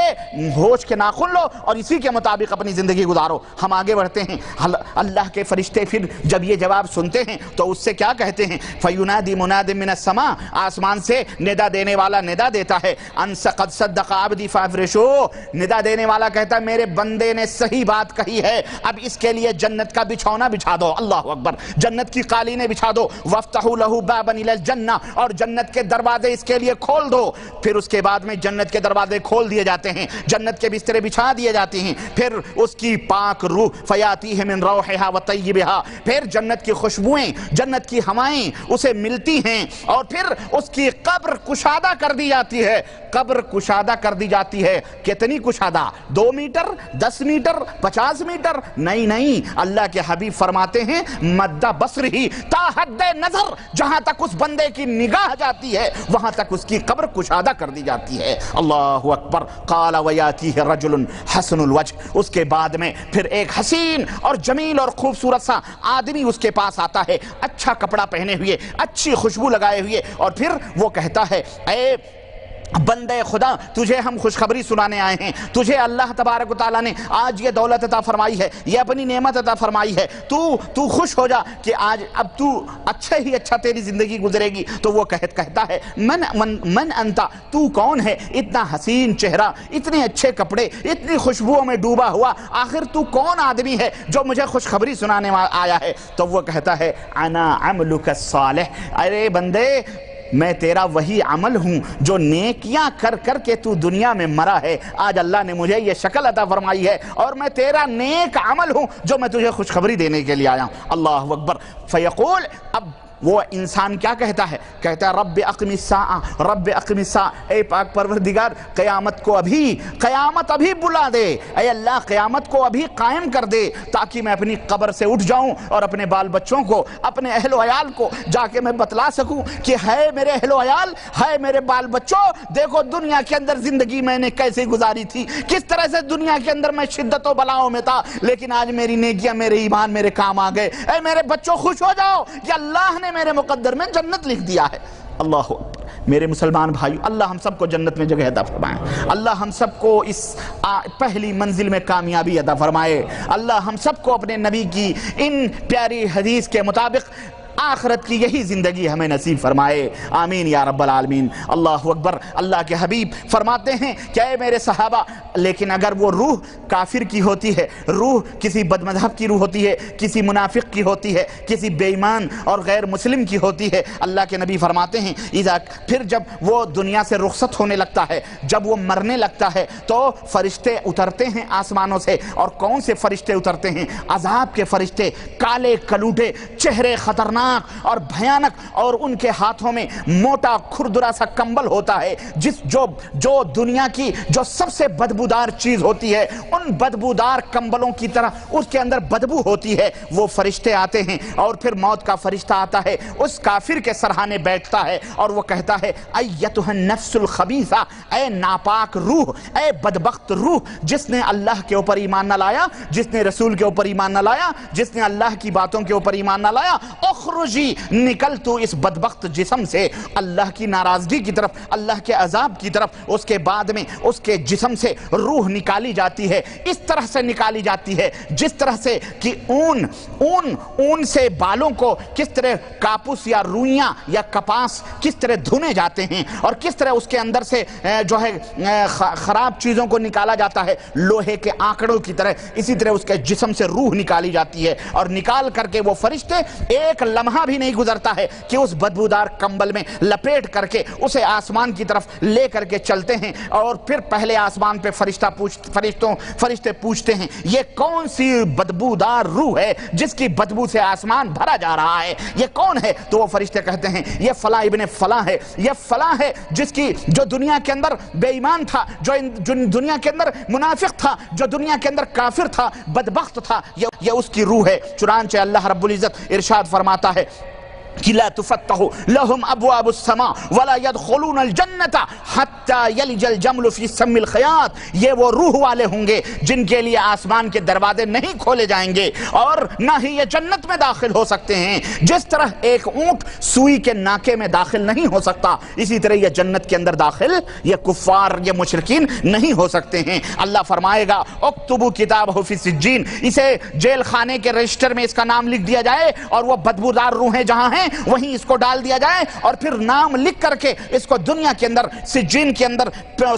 ہوش کے ناخن لو اور اسی کے مطابق اپنی زندگی گزارو۔ ہم آگے بڑھتے ہیں۔ اللہ کے فرشتے پھر جب یہ جواب سنتے ہیں تو اس سے کیا کہتے ہیں؟ فَيُنَادِي مُنَادٍ مِّنَ السَّمَاءِ، آسمان سے ندا دینے والا ندا دیتا ہے، أَن قَدْ صَدَّقَ عَبْدِي فَافْرِشُوهُ، ندا دینے والا کہتا ہے میرے بندے نے صحیح بات کہی ہے، اب اس کے لیے جنت کا بچھونا بچھا دو، اللہ اکبر، جنت کی قالینیں بچھا دو، وَافْتَحُوا لَهُ بَابًا إِلَى الْجَنَّةِ، اور جنت کے دروازے اس کے لیے کھول دو۔ پھر اس کے بعد میں جنت کے دروازے کھول دیے جاتے ہیں، جنت کے بسترے بچھا دیے جاتے ہیں، پھر اس کی پاک روح فَيَأْتِيهِ مِن رَوْحِهَا وَطَيِّبِهَا، پھر جنت کی خوشبوئیں، جنت کی ہوائیں اسے ملتی ہیں، اور پھر اس کی قبر کشادہ کر دی جاتی ہے، قبر کشادہ کر دی جاتی ہے۔ کتنی کشادہ؟ 2 میٹر، 10 میٹر، 50 میٹر؟ نہیں، اللہ کے حبیب فرماتے ہیں مد بصر ہی، تا حد نظر، جہاں تک اس بندے کی نگاہ جاتی ہے وہاں تک اس کی قبر کشادہ کر دی جاتی ہے۔ اللہ اکبر۔ قال وَيَأْتِيهِ رَجُلٌ حَسَنُ الْوَجْهِ، اس کے بعد میں پھر ایک حسین اور جمیل اور خوبصورت سا آدمی اس کے پاس آتا ہے، اچھا کپڑا پہنے ہوئے، اچھی خوشبو لگائے ہوئے، اور پھر وہ کہتا ہے اے بندے خدا، تجھے ہم خوشخبری سنانے آئے ہیں، تجھے اللہ تبارک و تعالیٰ نے آج یہ دولت عطا فرمائی ہے، یہ اپنی نعمت عطا فرمائی ہے، تو خوش ہو جا کہ آج اب تو اچھا تیری زندگی گزرے گی۔ تو وہ کہتا ہے من انتا، تو کون ہے؟ اتنا حسین چہرہ، اتنے اچھے کپڑے، اتنی خوشبوؤں میں ڈوبا ہوا، آخر تو کون آدمی ہے جو مجھے خوشخبری سنانے آیا ہے؟ تو وہ کہتا ہے انا عملک الصالح، ارے بندے میں تیرا وہی عمل ہوں جو نیکیاں کر کر کے تو دنیا میں مرا ہے، آج اللہ نے مجھے یہ شکل عطا فرمائی ہے اور میں تیرا نیک عمل ہوں جو میں تجھے خوشخبری دینے کے لیے آیا ہوں۔ اللہ اکبر۔ فیقول، اب وہ انسان کیا کہتا ہے؟ کہتا ہے رب اقم الساعہ، رب اقم الساعہ، اے پاک پروردگار قیامت کو ابھی بلا دے، اے اللہ قیامت کو ابھی قائم کر دے تاکہ میں اپنی قبر سے اٹھ جاؤں اور اپنے بال بچوں کو، اپنے اہل و عیال کو جا کے میں بتلا سکوں کہ ہے میرے اہل و عیال، ہے میرے بال بچوں، دیکھو دنیا کے اندر زندگی میں نے کیسے گزاری تھی، کس طرح سے دنیا کے اندر میں شدت و بلاؤں میں تھا، لیکن آج میری نیکیاں، میرے ایمان میرے کام آ گئے، اے میرے بچوں خوش ہو جاؤ کہ اللہ نے میرے مقدر میں جنت لکھ دیا ہے۔ اللہ اکبر۔ میرے مسلمان بھائیو، اللہ ہم سب کو جنت میں جگہ عطا فرمائے، اللہ ہم سب کو اس پہلی منزل میں کامیابی عطا فرمائے، اللہ ہم سب کو اپنے نبی کی ان پیاری حدیث کے مطابق آخرت کی یہی زندگی ہمیں نصیب فرمائے، آمین یا رب العالمین۔ اللہ اکبر۔ اللہ کے حبیب فرماتے ہیں کہ اے میرے صحابہ، لیکن اگر وہ روح کافر کی ہوتی ہے، روح کسی بد مذہب کی روح ہوتی ہے، کسی منافق کی ہوتی ہے، کسی بے ایمان اور غیر مسلم کی ہوتی ہے، اللہ کے نبی فرماتے ہیں پھر جب وہ دنیا سے رخصت ہونے لگتا ہے، جب وہ مرنے لگتا ہے تو فرشتے اترتے ہیں آسمانوں سے، اور کون سے فرشتے اترتے ہیں؟ عذاب کے فرشتے، کالے کلوٹے، چہرے خطرناک اور بھیانک، اور ان کے ہاتھوں میں موٹا کھردرا سا کمبل ہوتا ہے، جو دنیا کی جو سب سے بدبودار چیز ہوتی ہے، ان بدبودار کمبلوں کی طرح اس کے اندر بدبو ہوتی ہے۔ وہ فرشتے آتے ہیں اور پھر موت کا فرشتہ آتا ہے، اس کافر کے سرہانے بیٹھتا ہے اور وہ کہتا ہے ایتھا النفس الخبیثہ، اے ناپاک روح، اے بدبخت روح، جس نے اللہ کے اوپر ایمان نہ لایا، جس نے رسول کے اوپر ایمان نہ لایا، جس نے اللہ کی باتوں کے اوپر ایمان نہ لایا، اخرجی، نکل تو اس بدبخت جسم سے اللہ کی ناراضگی کی طرف، اللہ کے عذاب کی طرف۔ اس کے بعد میں اس کے جسم سے روح نکالی جاتی ہے، اس طرح سے نکالی جاتی ہے جس طرح سے کہ اون سے بالوں کو کس طرح کاپوس یا روئیاں یا کپاس کس طرح دھنے جاتے ہیں، اور کس طرح اس کے اندر سے جو ہے خراب چیزوں کو نکالا جاتا ہے لوہے کے آنکڑوں کی طرح، اسی طرح اس کے جسم سے روح نکالی جاتی ہے، اور نکال کر کے وہ فرشتے ایک لمحہ بھی نہیں گزرتا ہے کہ اس بدبودار کمبل میں لپیٹ کر کے اسے آسمان کی طرف لے کر کے چلتے ہیں، اور پھر پہلے آسمان پہ فرشتے پوچھتے ہیں یہ کون سی بدبودار روح ہے جس کی بدبو سے آسمان بھرا جا رہا ہے، یہ کون ہے؟ تو وہ فرشتے کہتے ہیں یہ فلاں ابن فلاں ہے، یہ فلاں ہے جو دنیا کے اندر بے ایمان تھا، جو دنیا کے اندر منافق تھا، جو دنیا کے اندر کافر تھا، بدبخت تھا، یہ اس کی روح ہے۔ چنانچہ اللہ رب العزت ارشاد فرماتا ہے کہ لا تفتح لهم ابواب السماء ولا يدخلون الجنة حتى يلج الجمل في سم الخياط. یہ وہ روح والے ہوں گے جن کے لیے آسمان کے دروازے نہیں کھولے جائیں گے اور نہ ہی یہ جنت میں داخل ہو سکتے ہیں. جس طرح ایک اونٹ سوئی کے ناکے میں داخل نہیں ہو سکتا، اسی طرح یہ جنت کے اندر داخل یہ کفار یہ مشرکین نہیں ہو سکتے ہیں. اللہ فرمائے گا اکتبوا کتابہ فی سجین، اسے جیل خانے کے رجسٹر میں اس کا نام لکھ دیا جائے اور وہ بدبودار روحیں جہاں ہیں وہیں اس کو ڈال دیا جائے اور پھر نام لکھ کر کے اس کو دنیا کے اندر سجین کے اندر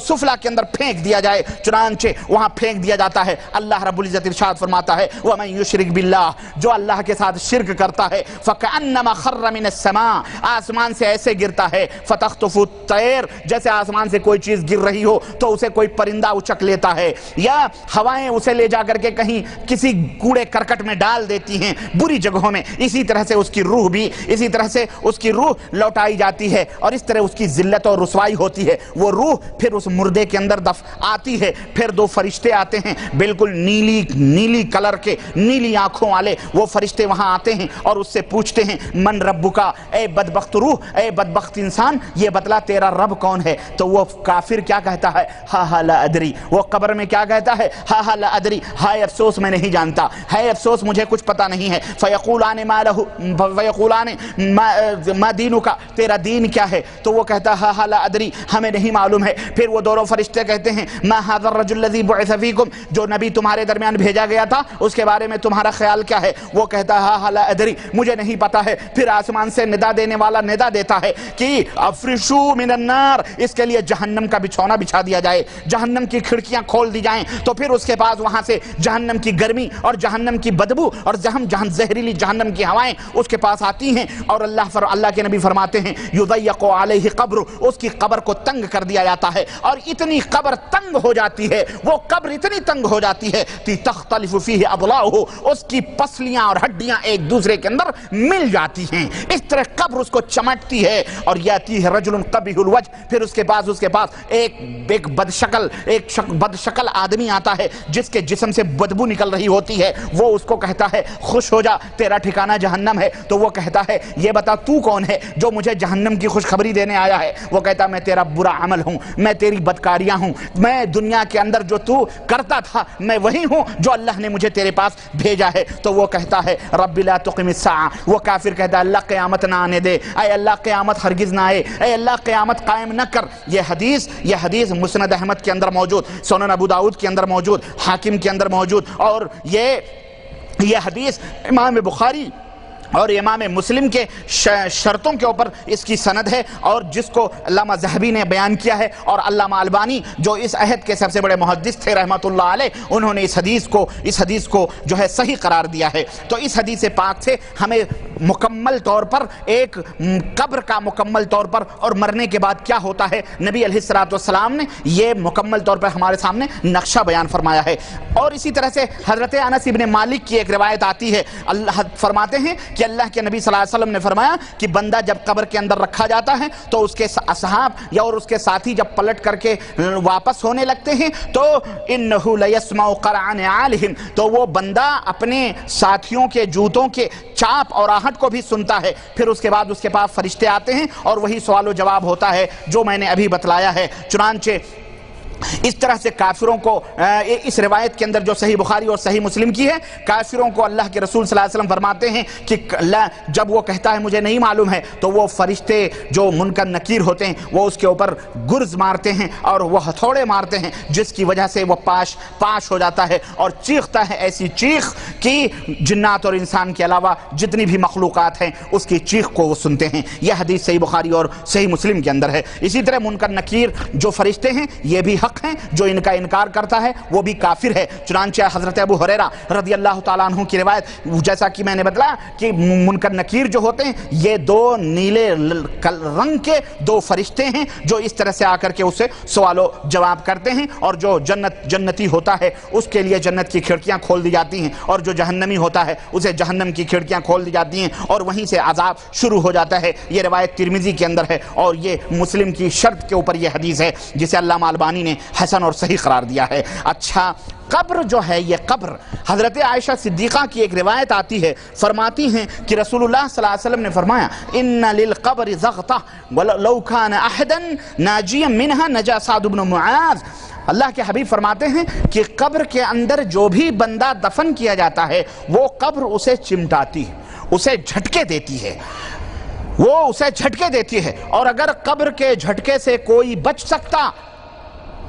سفلا کے اندر پھینک دیا جائے. چنانچہ وہاں پھینک دیا جاتا ہے. اللہ رب العزت ارشاد فرماتا ہے وَمَن يُشْرِكْ بِاللَّهِ، جو اللہ کے ساتھ شرک کرتا ہے فَكَأَنَّمَا خَرَّ مِنَ السَّمَاءِ، آسمان سے ایسے گرتا ہے فَتَخْطُفُ الطَّيْرُ، جیسے آسمان سے کوئی چیز گر رہی ہو تو اسے کوئی پرندہ اچک لیتا ہے، یا ہوائیں اسے لے جا کر کے کہیں کسی کوڑے کرکٹ میں ڈال دیتی ہیں بری جگہوں میں. اسی طرح سے اس کی روح بھی اسی طرح سے اس کی روح لوٹائی جاتی ہے اور اس طرح اس کی ذلت اور رسوائی ہوتی ہے. وہ روح پھر اس مردے کے اندر آتی ہے. پھر دو فرشتے آتے ہیں بالکل نیلی کلر کے، نیلی آنکھوں والے. وہ فرشتے وہاں آتے ہیں اور اس سے پوچھتے ہیں من ربکا، اے بدبخت روح، اے بدبخت انسان، یہ بتلا تیرا رب کون ہے؟ تو وہ کافر کیا کہتا ہے؟ ہا ہا لا ادری. وہ قبر میں کیا کہتا ہے؟ ہا ہا لا ادری، ہائے افسوس میں نہیں جانتا، ہے افسوس مجھے کچھ پتہ نہیں ہے. فیقولان ما دینک، تیرا دین کیا ہے؟ تو وہ کہتا ہے ہا ہا لا ادری، ہمیں نہیں معلوم ہے. پھر وہ دونوں فرشتے کہتے ہیں ما ھذا الرجل الذی بعث فیکم، جو نبی تمہارے درمیان بھیجا گیا تھا اس کے بارے میں تمہارا خیال کیا ہے؟ وہ کہتا ہے ہا ہا لا ادری، مجھے نہیں پتہ ہے. پھر آسمان سے ندا دینے والا ندا دیتا ہے کہ افرشو من النار، اس کے لیے جہنم کا بچھونا بچھا دیا جائے، جہنم کی کھڑکیاں کھول دی جائیں. تو پھر اس کے پاس وہاں سے جہنم کی گرمی اور جہنم کی بدبو اور زہریلی جہنم کی ہوائیں اس کے پاس آتی ہیں اور اللہ کے نبی فرماتے ہیں یضیق علیہ قبر، اس کی قبر کو تنگ کر دیا جاتا ہے. اور اتنی قبر تنگ ہو جاتی ہے، وہ قبر اتنی تنگ ہو جاتی ہے کہ تختلف فیہ اضلاعہ، اس کی پسلیاں اور ہڈیاں ایک دوسرے کے اندر مل جاتی ہیں. اس طرح قبر اس کو چمٹتی ہے. اور یاتی ہے رجل قبیح الوجہ، پھر اس کے پاس ایک بدشکل آدمی آتا ہے جس کے جسم سے بدبو نکل رہی ہوتی ہے. وہ اس کو کہتا ہے خوش ہو جا، تیرا ٹھکانہ جہنم ہے. تو وہ کہتا ہے یہ بتا تو کون ہے جو مجھے جہنم کی خوشخبری دینے آیا ہے؟ وہ کہتا ہے میں تیرا برا عمل ہوں، میں تیری بدکاریاں ہوں، میں دنیا کے اندر جو تو کرتا تھا میں وہی ہوں جو اللہ نے مجھے تیرے پاس بھیجا ہے. تو وہ کہتا ہے رب لا تقم الساعہ، وہ کافر کہتا ہے اللہ قیامت نہ آنے دے، اے اللہ قیامت ہرگز نہ آئے، اے اللہ قیامت قائم نہ کر. یہ حدیث مسند احمد کے اندر موجود، سنن ابو داؤد کے اندر موجود، حاکم کے اندر موجود. اور یہ حدیث امام بخاری اور امام مسلم کے شرطوں کے اوپر اس کی سند ہے، اور جس کو علامہ ذہبی نے بیان کیا ہے. اور علامہ البانی جو اس عہد کے سب سے بڑے محدث تھے رحمۃ اللہ علیہ، انہوں نے اس حدیث کو جو ہے صحیح قرار دیا ہے. تو اس حدیث پاک سے ہمیں مکمل طور پر ایک قبر کا مکمل طور پر اور مرنے کے بعد کیا ہوتا ہے، نبی علیہ الصلوۃ والسلام نے یہ مکمل طور پر ہمارے سامنے نقشہ بیان فرمایا ہے. اور اسی طرح سے حضرت انس ابن مالک کی ایک روایت آتی ہے، اللہ فرماتے ہیں کہ اللہ کے نبی صلی اللہ علیہ وسلم نے فرمایا کہ بندہ جب قبر کے اندر رکھا جاتا ہے تو اس کے اصحاب یا اور اس کے ساتھی جب پلٹ کر کے واپس ہونے لگتے ہیں تو انہ لیسمع قرع نعالہم، تو وہ بندہ اپنے ساتھیوں کے جوتوں کے چاپ اور آہٹ کو بھی سنتا ہے. پھر اس کے بعد اس کے پاس فرشتے آتے ہیں اور وہی سوال و جواب ہوتا ہے جو میں نے ابھی بتلایا ہے. چنانچہ اس طرح سے کافروں کو اس روایت کے اندر جو صحیح بخاری اور صحیح مسلم کی ہے، کافروں کو اللہ کے رسول صلی اللہ علیہ وسلم فرماتے ہیں کہ جب وہ کہتا ہے مجھے نہیں معلوم ہے تو وہ فرشتے جو منکر نکیر ہوتے ہیں وہ اس کے اوپر گرز مارتے ہیں اور وہ ہتھوڑے مارتے ہیں، جس کی وجہ سے وہ پاش ہو جاتا ہے اور چیختا ہے ایسی چیخ کہ جنات اور انسان کے علاوہ جتنی بھی مخلوقات ہیں اس کی چیخ کو وہ سنتے ہیں. یہ حدیث صحیح بخاری اور صحیح مسلم کے اندر ہے. اسی طرح منکر نکیر جو فرشتے ہیں یہ بھی حق ہیں، جو ان کا انکار کرتا ہے وہ بھی کافر ہے. چنانچہ حضرت ابو ہریرہ رضی اللہ تعالیٰ عنہ کی روایت، جیسا کہ میں نے بتلایا کہ منکر نکیر جو ہوتے ہیں یہ دو نیلے رنگ کے دو فرشتے ہیں جو اس طرح سے آ کر کے اسے سوال و جواب کرتے ہیں. اور جو جنتی ہوتا ہے اس کے لیے جنت کی کھڑکیاں کھول دی جاتی ہیں، اور جو جہنمی ہوتا ہے اسے جہنم کی کھڑکیاں کھول دی جاتی ہیں اور وہیں سے عذاب شروع ہو جاتا ہے. یہ روایت ترمذی کے اندر ہے اور یہ مسلم کی شرط کے اوپر یہ حدیث ہے جسے علامہ البانی نے حسن اور صحیح قرار دیا ہے۔ اچھا قبر جو ہے یہ قبر، حضرت عائشہ صدیقہ کی ایک روایت آتی ہے، فرماتی ہیں کہ رسول اللہ صلی اللہ علیہ وسلم نے فرمایا ان للقبر زغطہ ولو کان احدا ناجیا منها نجا سعد بن معاذ۔ اللہ کے حبیب فرماتے ہیں کہ قبر کے اندر جو بھی بندہ دفن کیا جاتا ہے وہ قبر اسے چمٹاتی ہے، اسے جھٹکے دیتی ہے، وہ اسے جھٹکے دیتی ہے، اور اگر قبر کے جھٹکے سے کوئی بچ سکتا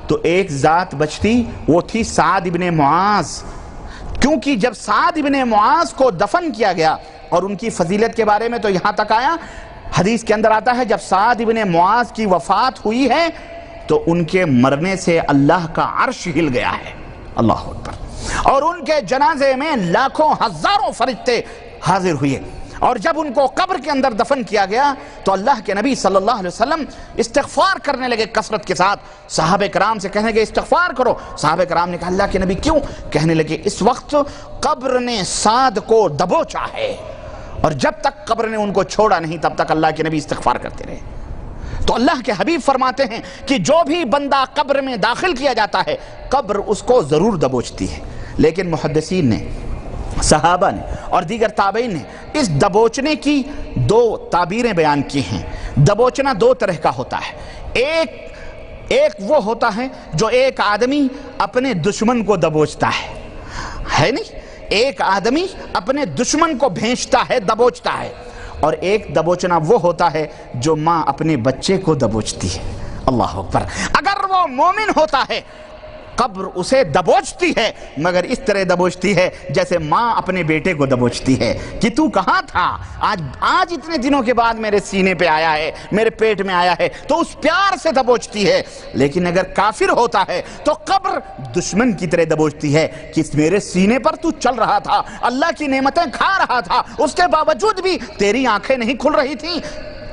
تو ایک ذات بچتی، وہ تھی سعد بن معاذ، کیونکہ جب سعد بن معاذ کو دفن کیا گیا، اور ان کی فضیلت کے بارے میں تو یہاں تک آیا، حدیث کے اندر آتا ہے جب سعد بن معاذ کی وفات ہوئی ہے تو ان کے مرنے سے اللہ کا عرش ہل گیا ہے، اللہ اکبر، اور ان کے جنازے میں لاکھوں ہزاروں فرشتے حاضر ہوئے، اور جب ان کو قبر کے اندر دفن کیا گیا تو اللہ کے نبی صلی اللہ علیہ وسلم استغفار کرنے لگے کثرت کے ساتھ، صحابہ کرام سے کہنے لگے استغفار کرو، صحابہ کرام نے کہا اللہ کے نبی کیوں؟ کہنے لگے اس وقت قبر نے سعد کو دبوچا ہے، اور جب تک قبر نے ان کو چھوڑا نہیں تب تک اللہ کے نبی استغفار کرتے رہے۔ تو اللہ کے حبیب فرماتے ہیں کہ جو بھی بندہ قبر میں داخل کیا جاتا ہے قبر اس کو ضرور دبوچتی ہے، لیکن محدثین نے، صحابہ نے اور دیگر تابعین نے اس دبوچنے کی دو تعبیریں بیان کی ہیں۔ دبوچنا دو طرح کا ہوتا ہے، ایک وہ ہوتا ہے جو ایک آدمی اپنے دشمن کو دبوچتا ہے نہیں، ایک آدمی اپنے دشمن کو بھینچتا ہے، دبوچتا ہے، اور ایک دبوچنا وہ ہوتا ہے جو ماں اپنے بچے کو دبوچتی ہے، اللہ اکبر۔ اگر وہ مومن ہوتا ہے قبر اسے دبوچتی ہے، مگر اس طرح دبوچتی ہے جیسے ماں اپنے بیٹے کو دبوچتی ہے کہ تو کہاں تھا، آج اتنے دنوں کے بعد میرے سینے پہ آیا ہے، میرے پیٹ میں آیا ہے، تو اس پیار سے دبوچتی ہے۔ لیکن اگر کافر ہوتا ہے تو قبر دشمن کی طرح دبوچتی ہے کہ میرے سینے پر تو چل رہا تھا، اللہ کی نعمتیں کھا رہا تھا، اس کے باوجود بھی تیری آنکھیں نہیں کھل رہی تھیں،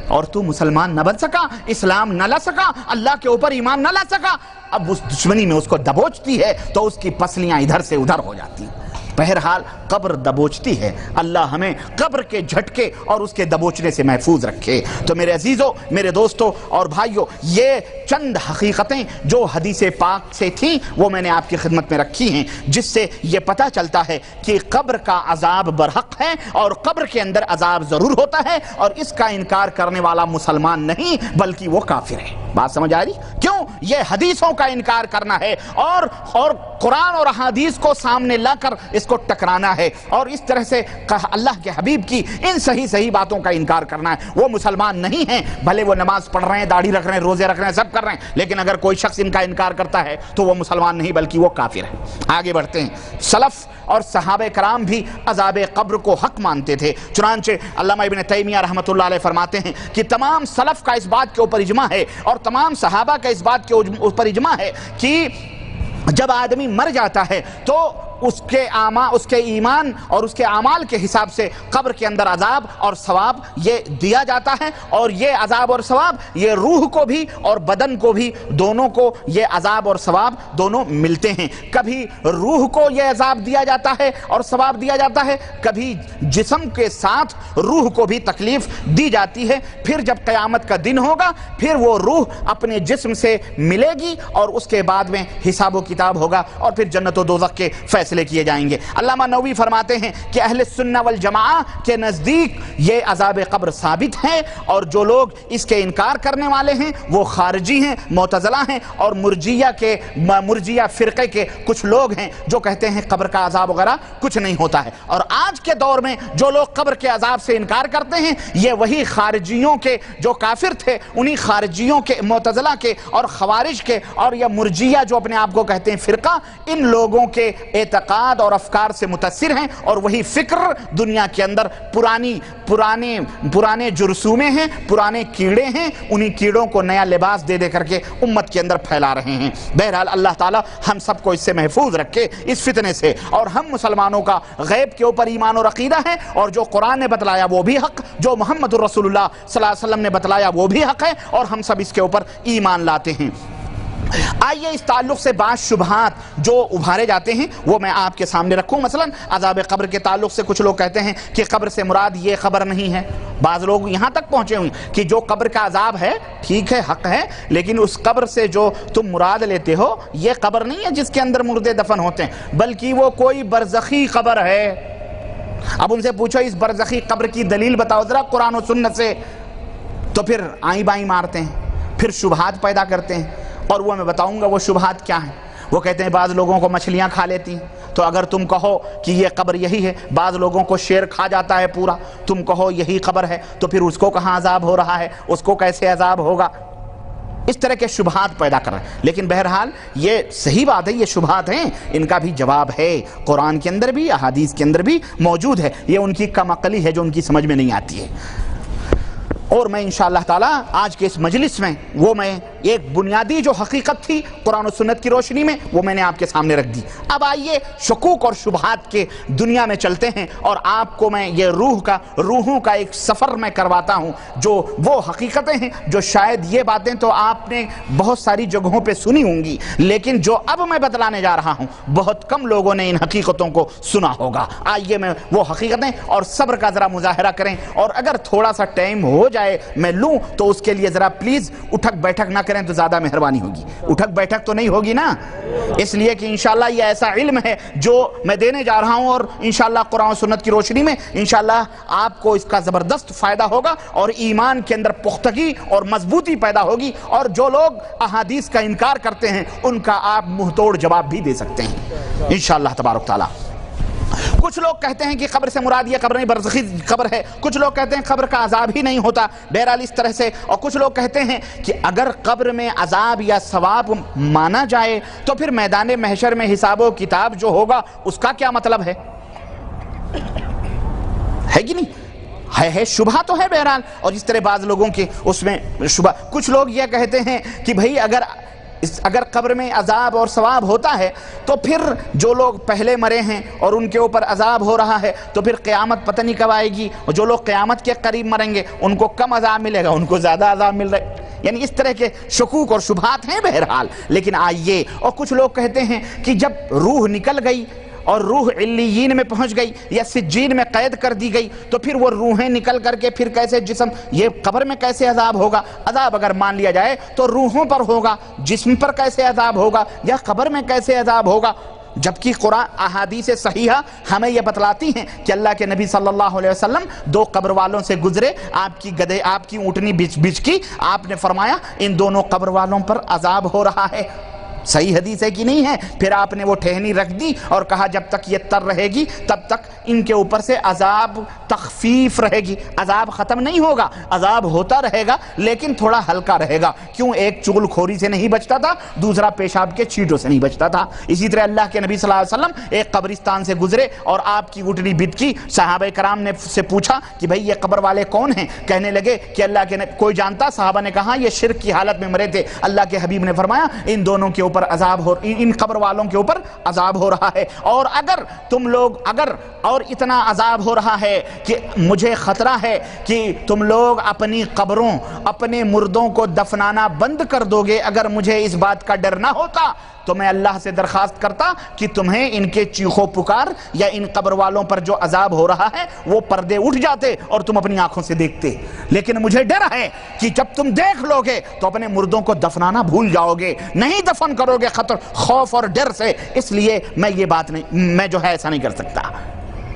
اور تو مسلمان نہ بن سکا، اسلام نہ لا سکا، اللہ کے اوپر ایمان نہ لا سکا، اب اس دشمنی میں اس کو دبوچتی ہے تو اس کی پسلیاں ادھر سے ادھر ہو جاتی ہیں۔ بہرحال قبر دبوچتی ہے، اللہ ہمیں قبر کے جھٹکے اور اس کے دبوچنے سے محفوظ رکھے۔ تو میرے عزیزوں، میرے دوستوں اور بھائیوں، یہ چند حقیقتیں جو حدیث پاک سے تھیں وہ میں نے آپ کی خدمت میں رکھی ہیں، جس سے یہ پتہ چلتا ہے کہ قبر کا عذاب برحق ہے، اور قبر کے اندر عذاب ضرور ہوتا ہے، اور اس کا انکار کرنے والا مسلمان نہیں بلکہ وہ کافر ہے۔ بات سمجھ آ رہی؟ کیوں؟ یہ حدیثوں کا انکار کرنا ہے، اور قرآن اور احادیث کو سامنے لا کر اس کو ٹکرانا ہے، اور اس طرح سے اللہ کے حبیب کی ان صحیح باتوں کا انکار کرنا ہے۔ وہ مسلمان نہیں ہیں، بھلے وہ نماز پڑھ رہے ہیں، داڑھی رکھ رہے ہیں، روزے رکھ رہے ہیں، سب کر رہے ہیں، لیکن اگر کوئی شخص ان کا انکار کرتا ہے تو وہ مسلمان نہیں بلکہ وہ کافر ہے۔ آگے بڑھتے ہیں۔ سلف اور صحابہ کرام بھی عذاب قبر کو حق مانتے تھے، چنانچہ علامہ ابن تیمیہ رحمۃ اللہ علیہ فرماتے ہیں کہ تمام سلف کا اس بات کے اوپر اجماع ہے، اور تمام صحابہ کا اس بات کے اوپر اجماع ہے کہ جب آدمی مر جاتا ہے تو اس کے ایمان اور اس کے اعمال کے حساب سے قبر کے اندر عذاب اور ثواب یہ دیا جاتا ہے، اور یہ عذاب اور ثواب یہ روح کو بھی اور بدن کو بھی، دونوں کو یہ عذاب اور ثواب دونوں ملتے ہیں۔ کبھی روح کو یہ عذاب دیا جاتا ہے اور ثواب دیا جاتا ہے، کبھی جسم کے ساتھ روح کو بھی تکلیف دی جاتی ہے۔ پھر جب قیامت کا دن ہوگا پھر وہ روح اپنے جسم سے ملے گی، اور اس کے بعد میں حساب و کتاب ہوگا، اور پھر جنت و دوزخ کے فیصلے کیے جائیں گے۔ علامہ نووی فرماتے ہیں کہ اہل سنہ والجماعہ کے نزدیک یہ عذاب قبر ثابت ہے، اور جو لوگ اس کے انکار کرنے والے ہیں وہ خارجی ہیں، معتزلہ ہیں، اور مرجیہ فرقے کے کچھ لوگ ہیں جو کہتے ہیں قبر کا عذاب وغیرہ کچھ نہیں ہوتا ہے۔ اور آج کے دور میں جو لوگ قبر کے عذاب سے انکار کرتے ہیں یہ وہی خارجیوں کے جو کافر تھے، انہی خارجیوں کے، معتزلہ کے اور خوارج کے، اور یہ مرجیہ جو اپنے آپ کو کہتے ہیں فرقہ، ان لوگوں کے اعتقاد اور افکار سے متاثر ہیں، اور وہی فکر دنیا کے اندر پرانے جرثومے ہیں، پرانے کیڑے ہیں، انہی کیڑوں کو نیا لباس دے دے کر کے امت کے اندر پھیلا رہے ہیں۔ بہرحال اللہ تعالی ہم سب کو اس سے محفوظ رکھے، اس فتنے سے، اور ہم مسلمانوں کا غیب کے اوپر ایمان اور عقیدہ ہے، اور جو قرآن نے بتلایا وہ بھی حق، جو محمد الرسول اللہ صلی اللہ علیہ وسلم نے بتلایا وہ بھی حق ہے، اور ہم سب اس کے اوپر ایمان لاتے ہیں۔ آئیے اس تعلق سے بعض شبہات جو ابھارے جاتے ہیں وہ میں آپ کے سامنے رکھوں. مثلا عذاب قبر کے تعلق سے کچھ لوگ کہتے ہیں کہ قبر سے مراد یہ قبر نہیں ہے. بعض لوگ یہاں تک پہنچے ہوئے کہ جو قبر کا عذاب ہے ٹھیک ہے، حق ہے، لیکن اس قبر سے جو تم مراد لیتے ہو یہ قبر نہیں ہے جس کے اندر مردے دفن ہوتے ہیں، بلکہ وہ کوئی برزخی قبر ہے. اب ان سے پوچھو اس برزخی قبر کی دلیل بتاؤ ذرا قرآن و سنت سے، تو پھر آئیں بائیں مارتے ہیں، پھر شبہات پیدا کرتے ہیں. اور وہ میں بتاؤں گا وہ شبہات کیا ہیں. وہ کہتے ہیں بعض لوگوں کو مچھلیاں کھا لیتی ہیں، تو اگر تم کہو کہ یہ قبر یہی ہے. بعض لوگوں کو شیر کھا جاتا ہے پورا، تم کہو یہی قبر ہے، تو پھر اس کو کہاں عذاب ہو رہا ہے، اس کو کیسے عذاب ہوگا. اس طرح کے شبہات پیدا کر رہے ہیں. لیکن بہرحال یہ صحیح بات ہے، یہ شبہات ہیں، ان کا بھی جواب ہے، قرآن کے اندر بھی احادیث کے اندر بھی موجود ہے. یہ ان کی کم عقلی ہے جو ان کی سمجھ میں نہیں آتی ہے. اور میں انشاءاللہ تعالیٰ آج کے اس مجلس میں وہ میں ایک بنیادی جو حقیقت تھی قرآن و سنت کی روشنی میں وہ میں نے آپ کے سامنے رکھ دی. اب آئیے شکوک اور شبہات کے دنیا میں چلتے ہیں اور آپ کو میں یہ روحوں کا ایک سفر میں کرواتا ہوں جو وہ حقیقتیں ہیں جو شاید یہ باتیں تو آپ نے بہت ساری جگہوں پہ سنی ہوں گی، لیکن جو اب میں بتلانے جا رہا ہوں بہت کم لوگوں نے ان حقیقتوں کو سنا ہوگا. آئیے میں وہ حقیقتیں اور صبر کا ذرا مظاہرہ کریں، اور اگر تھوڑا سا ٹائم ہو جائے میں لوں تو اس کے لیے ذرا پلیز اٹھک بیٹھک نہ کریں تو زیادہ مہربانی ہوگی. اٹھک بیٹھک تو نہیں ہوگی نا، اس لیے کہ انشاءاللہ یہ ایسا علم ہے جو میں دینے جا رہا ہوں، اور انشاءاللہ قرآن و سنت کی روشنی میں انشاءاللہ آپ کو اس کا زبردست فائدہ ہوگا اور ایمان کے اندر پختگی اور مضبوطی پیدا ہوگی. اور جو لوگ احادیث کا انکار کرتے ہیں ان کا آپ منہ توڑ جواب بھی دے سکتے ہیں انشاءاللہ تبارک تعالی. کچھ لوگ کہتے ہیں کہ قبر سے مراد یہ قبر نہیں برزخی قبر ہے، کچھ لوگ کہتے ہیں قبر کا عذاب ہی نہیں ہوتا. بہرحال اس طرح سے، اور کچھ لوگ کہتے ہیں کہ اگر قبر میں عذاب یا ثواب مانا جائے تو پھر میدان محشر میں حساب و کتاب جو ہوگا اس کا کیا مطلب ہے کہ نہیں ہے شبہ تو ہے بہرحال. اور اس طرح بعض لوگوں کے اس میں شبہ. کچھ لوگ یہ کہتے ہیں کہ بھئی اگر قبر میں عذاب اور ثواب ہوتا ہے تو پھر جو لوگ پہلے مرے ہیں اور ان کے اوپر عذاب ہو رہا ہے تو پھر قیامت پتہ نہیں کب آئے گی، اور جو لوگ قیامت کے قریب مریں گے ان کو کم عذاب ملے گا، ان کو زیادہ عذاب مل رہا ہے. یعنی اس طرح کے شکوک اور شبہات ہیں بہرحال. لیکن آئیے، اور کچھ لوگ کہتے ہیں کہ جب روح نکل گئی اور روح علیین میں پہنچ گئی یا سجین میں قید کر دی گئی تو پھر وہ روحیں نکل کر کے پھر کیسے جسم، یہ قبر میں کیسے عذاب ہوگا؟ عذاب اگر مان لیا جائے تو روحوں پر ہوگا، جسم پر کیسے عذاب ہوگا یا قبر میں کیسے عذاب ہوگا؟ جبکہ قرآن احادیث صحیحہ ہمیں یہ بتلاتی ہیں کہ اللہ کے نبی صلی اللہ علیہ وسلم دو قبر والوں سے گزرے، آپ کی اونٹنی بچ کی، آپ نے فرمایا ان دونوں قبر والوں پر عذاب ہو رہا ہے. صحیح حدیث ہے کہ نہیں ہے؟ پھر آپ نے وہ ٹہنی رکھ دی اور کہا جب تک یہ تر رہے گی تب تک ان کے اوپر سے عذاب تخفیف رہے گی، عذاب ختم نہیں ہوگا، عذاب ہوتا رہے گا لیکن تھوڑا ہلکا رہے گا. کیوں؟ ایک چغل خوری سے نہیں بچتا تھا، دوسرا پیشاب کے چھینٹوں سے نہیں بچتا تھا. اسی طرح اللہ کے نبی صلی اللہ علیہ وسلم ایک قبرستان سے گزرے اور آپ کی اونٹنی بچکی. صحابہ کرام نے سے پوچھا کہ بھئی یہ قبر والے کون ہیں؟ کہنے لگے کہ اللہ کے نبی کوئی جانتا؟ صحابہ نے کہا یہ شرک کی حالت میں مرے تھے. اللہ کے حبیب نے فرمایا ان دونوں کے اوپر عذاب ہو، ان قبر والوں کے اوپر عذاب ہو رہا ہے. اور اگر تم لوگ اور اتنا عذاب ہو رہا ہے کہ مجھے خطرہ ہے کہ تم لوگ اپنی قبروں اپنے مردوں کو دفنانا بند کر دو گے، اگر مجھے اس بات کا ڈر نہ ہوتا تو میں اللہ سے درخواست کرتا کہ تمہیں ان کے چیخو پکار یا ان قبر والوں پر جو عذاب ہو رہا ہے وہ پردے اٹھ جاتے اور تم اپنی آنکھوں سے دیکھتے. لیکن مجھے ڈر ہے کہ جب تم دیکھ لو گے تو اپنے مردوں کو دفنانا بھول جاؤ گے، نہیں دفن کرو گے خوف اور ڈر سے، اس لیے میں یہ بات نہیں، میں جو ہے ایسا نہیں کر سکتا.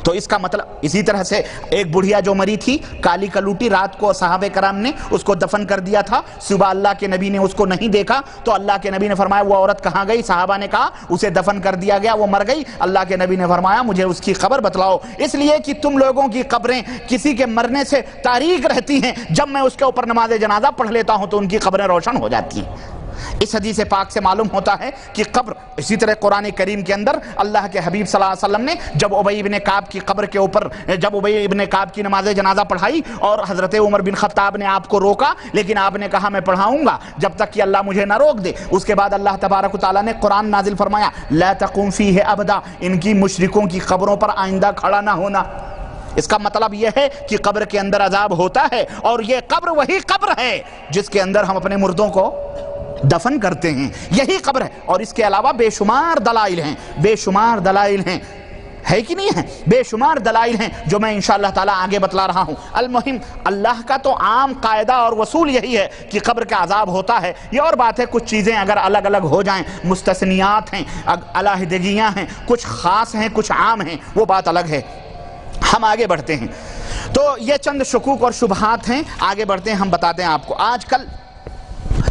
تو اس کا مطلب اسی طرح سے ایک بڑھیا جو مری تھی کالی کلوٹی، رات کو صحابہ کرام نے اس کو دفن کر دیا تھا. صبح اللہ کے نبی نے اس کو نہیں دیکھا تو اللہ کے نبی نے فرمایا وہ عورت کہاں گئی؟ صحابہ نے کہا اسے دفن کر دیا گیا، وہ مر گئی. اللہ کے نبی نے فرمایا مجھے اس کی خبر بتلاؤ، اس لیے کہ تم لوگوں کی قبریں کسی کے مرنے سے تاریک رہتی ہیں، جب میں اس کے اوپر نماز جنازہ پڑھ لیتا ہوں تو ان کی قبریں روشن ہو جاتی ہیں. اس حدیث پاک سے معلوم ہوتا ہے کہ قبر، اسی طرح قرآن کریم کے اندر اللہ کے حبیب صلی اللہ علیہ وسلم نے جب ابی ابن کعب کی قبر کے اوپر جب ابی ابن کعب کی نماز جنازہ پڑھائی اور حضرت عمر بن خطاب نے آپ کو روکا، لیکن آپ نے کہا میں پڑھاؤں گا جب تک کہ اللہ مجھے نہ روک دے. اس کے بعد اللہ تبارک و تعالیٰ نے قرآن نازل فرمایا لا تقم فیہ ابدا، ان کی مشرکوں کی قبروں پر آئندہ کھڑا نہ ہونا. اس کا مطلب یہ ہے کہ قبر کے اندر عذاب ہوتا ہے، اور یہ قبر وہی قبر ہے جس کے اندر ہم اپنے مردوں کو دفن کرتے ہیں، یہی قبر ہے۔ اور اس کے علاوہ بے شمار دلائل ہیں، بے شمار دلائل ہیں، ہے کہ نہیں ہے؟ بے شمار دلائل ہیں جو میں انشاءاللہ تعالیٰ آگے بتلا رہا ہوں۔ المہم اللہ کا تو عام قاعدہ اور اصول یہی ہے کہ قبر کا عذاب ہوتا ہے۔ یہ اور بات ہے کچھ چیزیں اگر الگ الگ ہو جائیں، مستثنیات ہیں، علیحدگیاں ہیں، کچھ خاص ہیں کچھ عام ہیں، وہ بات الگ ہے۔ ہم آگے بڑھتے ہیں، تو یہ چند شکوک اور شبہات ہیں، آگے بڑھتے ہیں، ہم بتاتے ہیں آپ کو۔ آج کل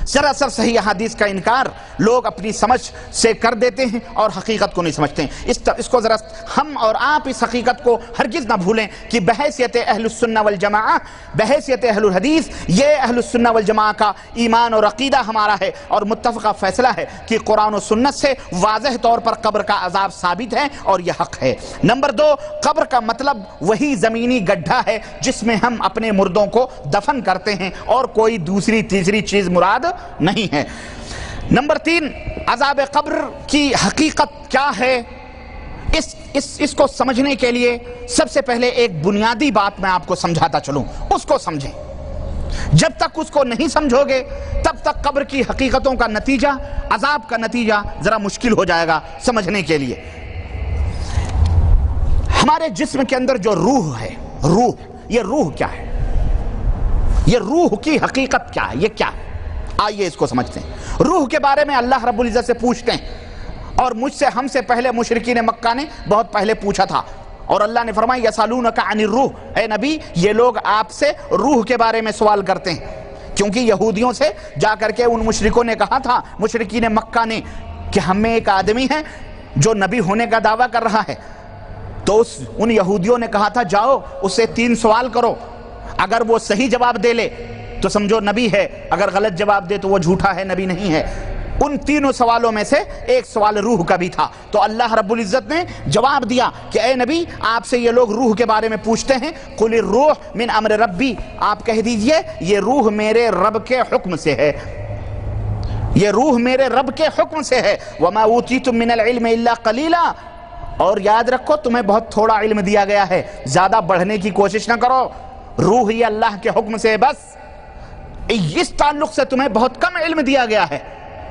سراسر صحیح احادیث کا انکار لوگ اپنی سمجھ سے کر دیتے ہیں اور حقیقت کو نہیں سمجھتے ہیں۔ اس کو ذرا ہم اور آپ اس حقیقت کو ہرگز نہ بھولیں کہ بحیثیت اہل السنہ والجماعہ، بحیثیت اہل الحدیث، یہ اہل السنہ والجماعہ کا ایمان اور عقیدہ ہمارا ہے اور متفقہ فیصلہ ہے کہ قرآن و سنت سے واضح طور پر قبر کا عذاب ثابت ہے اور یہ حق ہے۔ نمبر 2، قبر کا مطلب وہی زمینی گڈھا ہے جس میں ہم اپنے مردوں کو دفن کرتے ہیں اور کوئی دوسری تیسری چیز مراد نہیں ہے۔ نمبر 3، عذاب قبر کی حقیقت کیا ہے، اس کو سمجھنے کے لیے سب سے پہلے ایک بنیادی بات میں آپ کو سمجھاتا چلوں، اس کو سمجھیں۔ جب تک اس کو نہیں سمجھو گے تب تک قبر کی حقیقتوں کا نتیجہ، عذاب کا نتیجہ ذرا مشکل ہو جائے گا سمجھنے کے لیے۔ ہمارے جسم کے اندر جو روح ہے، یہ روح کیا ہے، یہ روح کی حقیقت کیا ہے، یہ کیا ہے؟ آئیے اس کو سمجھتے ہیں۔ روح کے بارے میں اللہ رب العزت سے پوچھتے ہیں، اور مجھ سے ہم سے پہلے مشرکین مکہ نے بہت پہلے پوچھا تھا، اور اللہ نے فرمایا یسالونک عن الروح، اے نبی یہ لوگ آپ سے روح کے بارے میں سوال کرتے ہیں، کیونکہ یہودیوں سے جا کر کے ان مشرکوں نے کہا تھا، مشرکین مکہ نے، کہ ہم میں ایک آدمی ہے جو نبی ہونے کا دعویٰ کر رہا ہے۔ تو ان یہودیوں نے کہا تھا جاؤ اس سے 3 سوال کرو، اگر وہ صحیح جواب دے لے تو سمجھو نبی ہے، اگر غلط جواب دے تو وہ جھوٹا ہے، نبی نہیں ہے۔ ان 3 سوالوں میں سے ایک سوال روح کا بھی تھا، تو اللہ رب العزت نے جواب دیا کہ اے نبی آپ سے یہ لوگ روح کے بارے میں پوچھتے ہیں، قل الروح من امر ربی، آپ کہہ دیجئے یہ روح میرے رب کے حکم سے ہے، یہ روح میرے رب کے حکم سے ہے۔ وما اوتیتم من العلم الا قلیلا، اور یاد رکھو تمہیں بہت تھوڑا علم دیا گیا ہے، زیادہ بڑھنے کی کوشش نہ کرو، روح یہ اللہ کے حکم سے بس، اس تعلق سے تمہیں بہت کم علم دیا گیا ہے،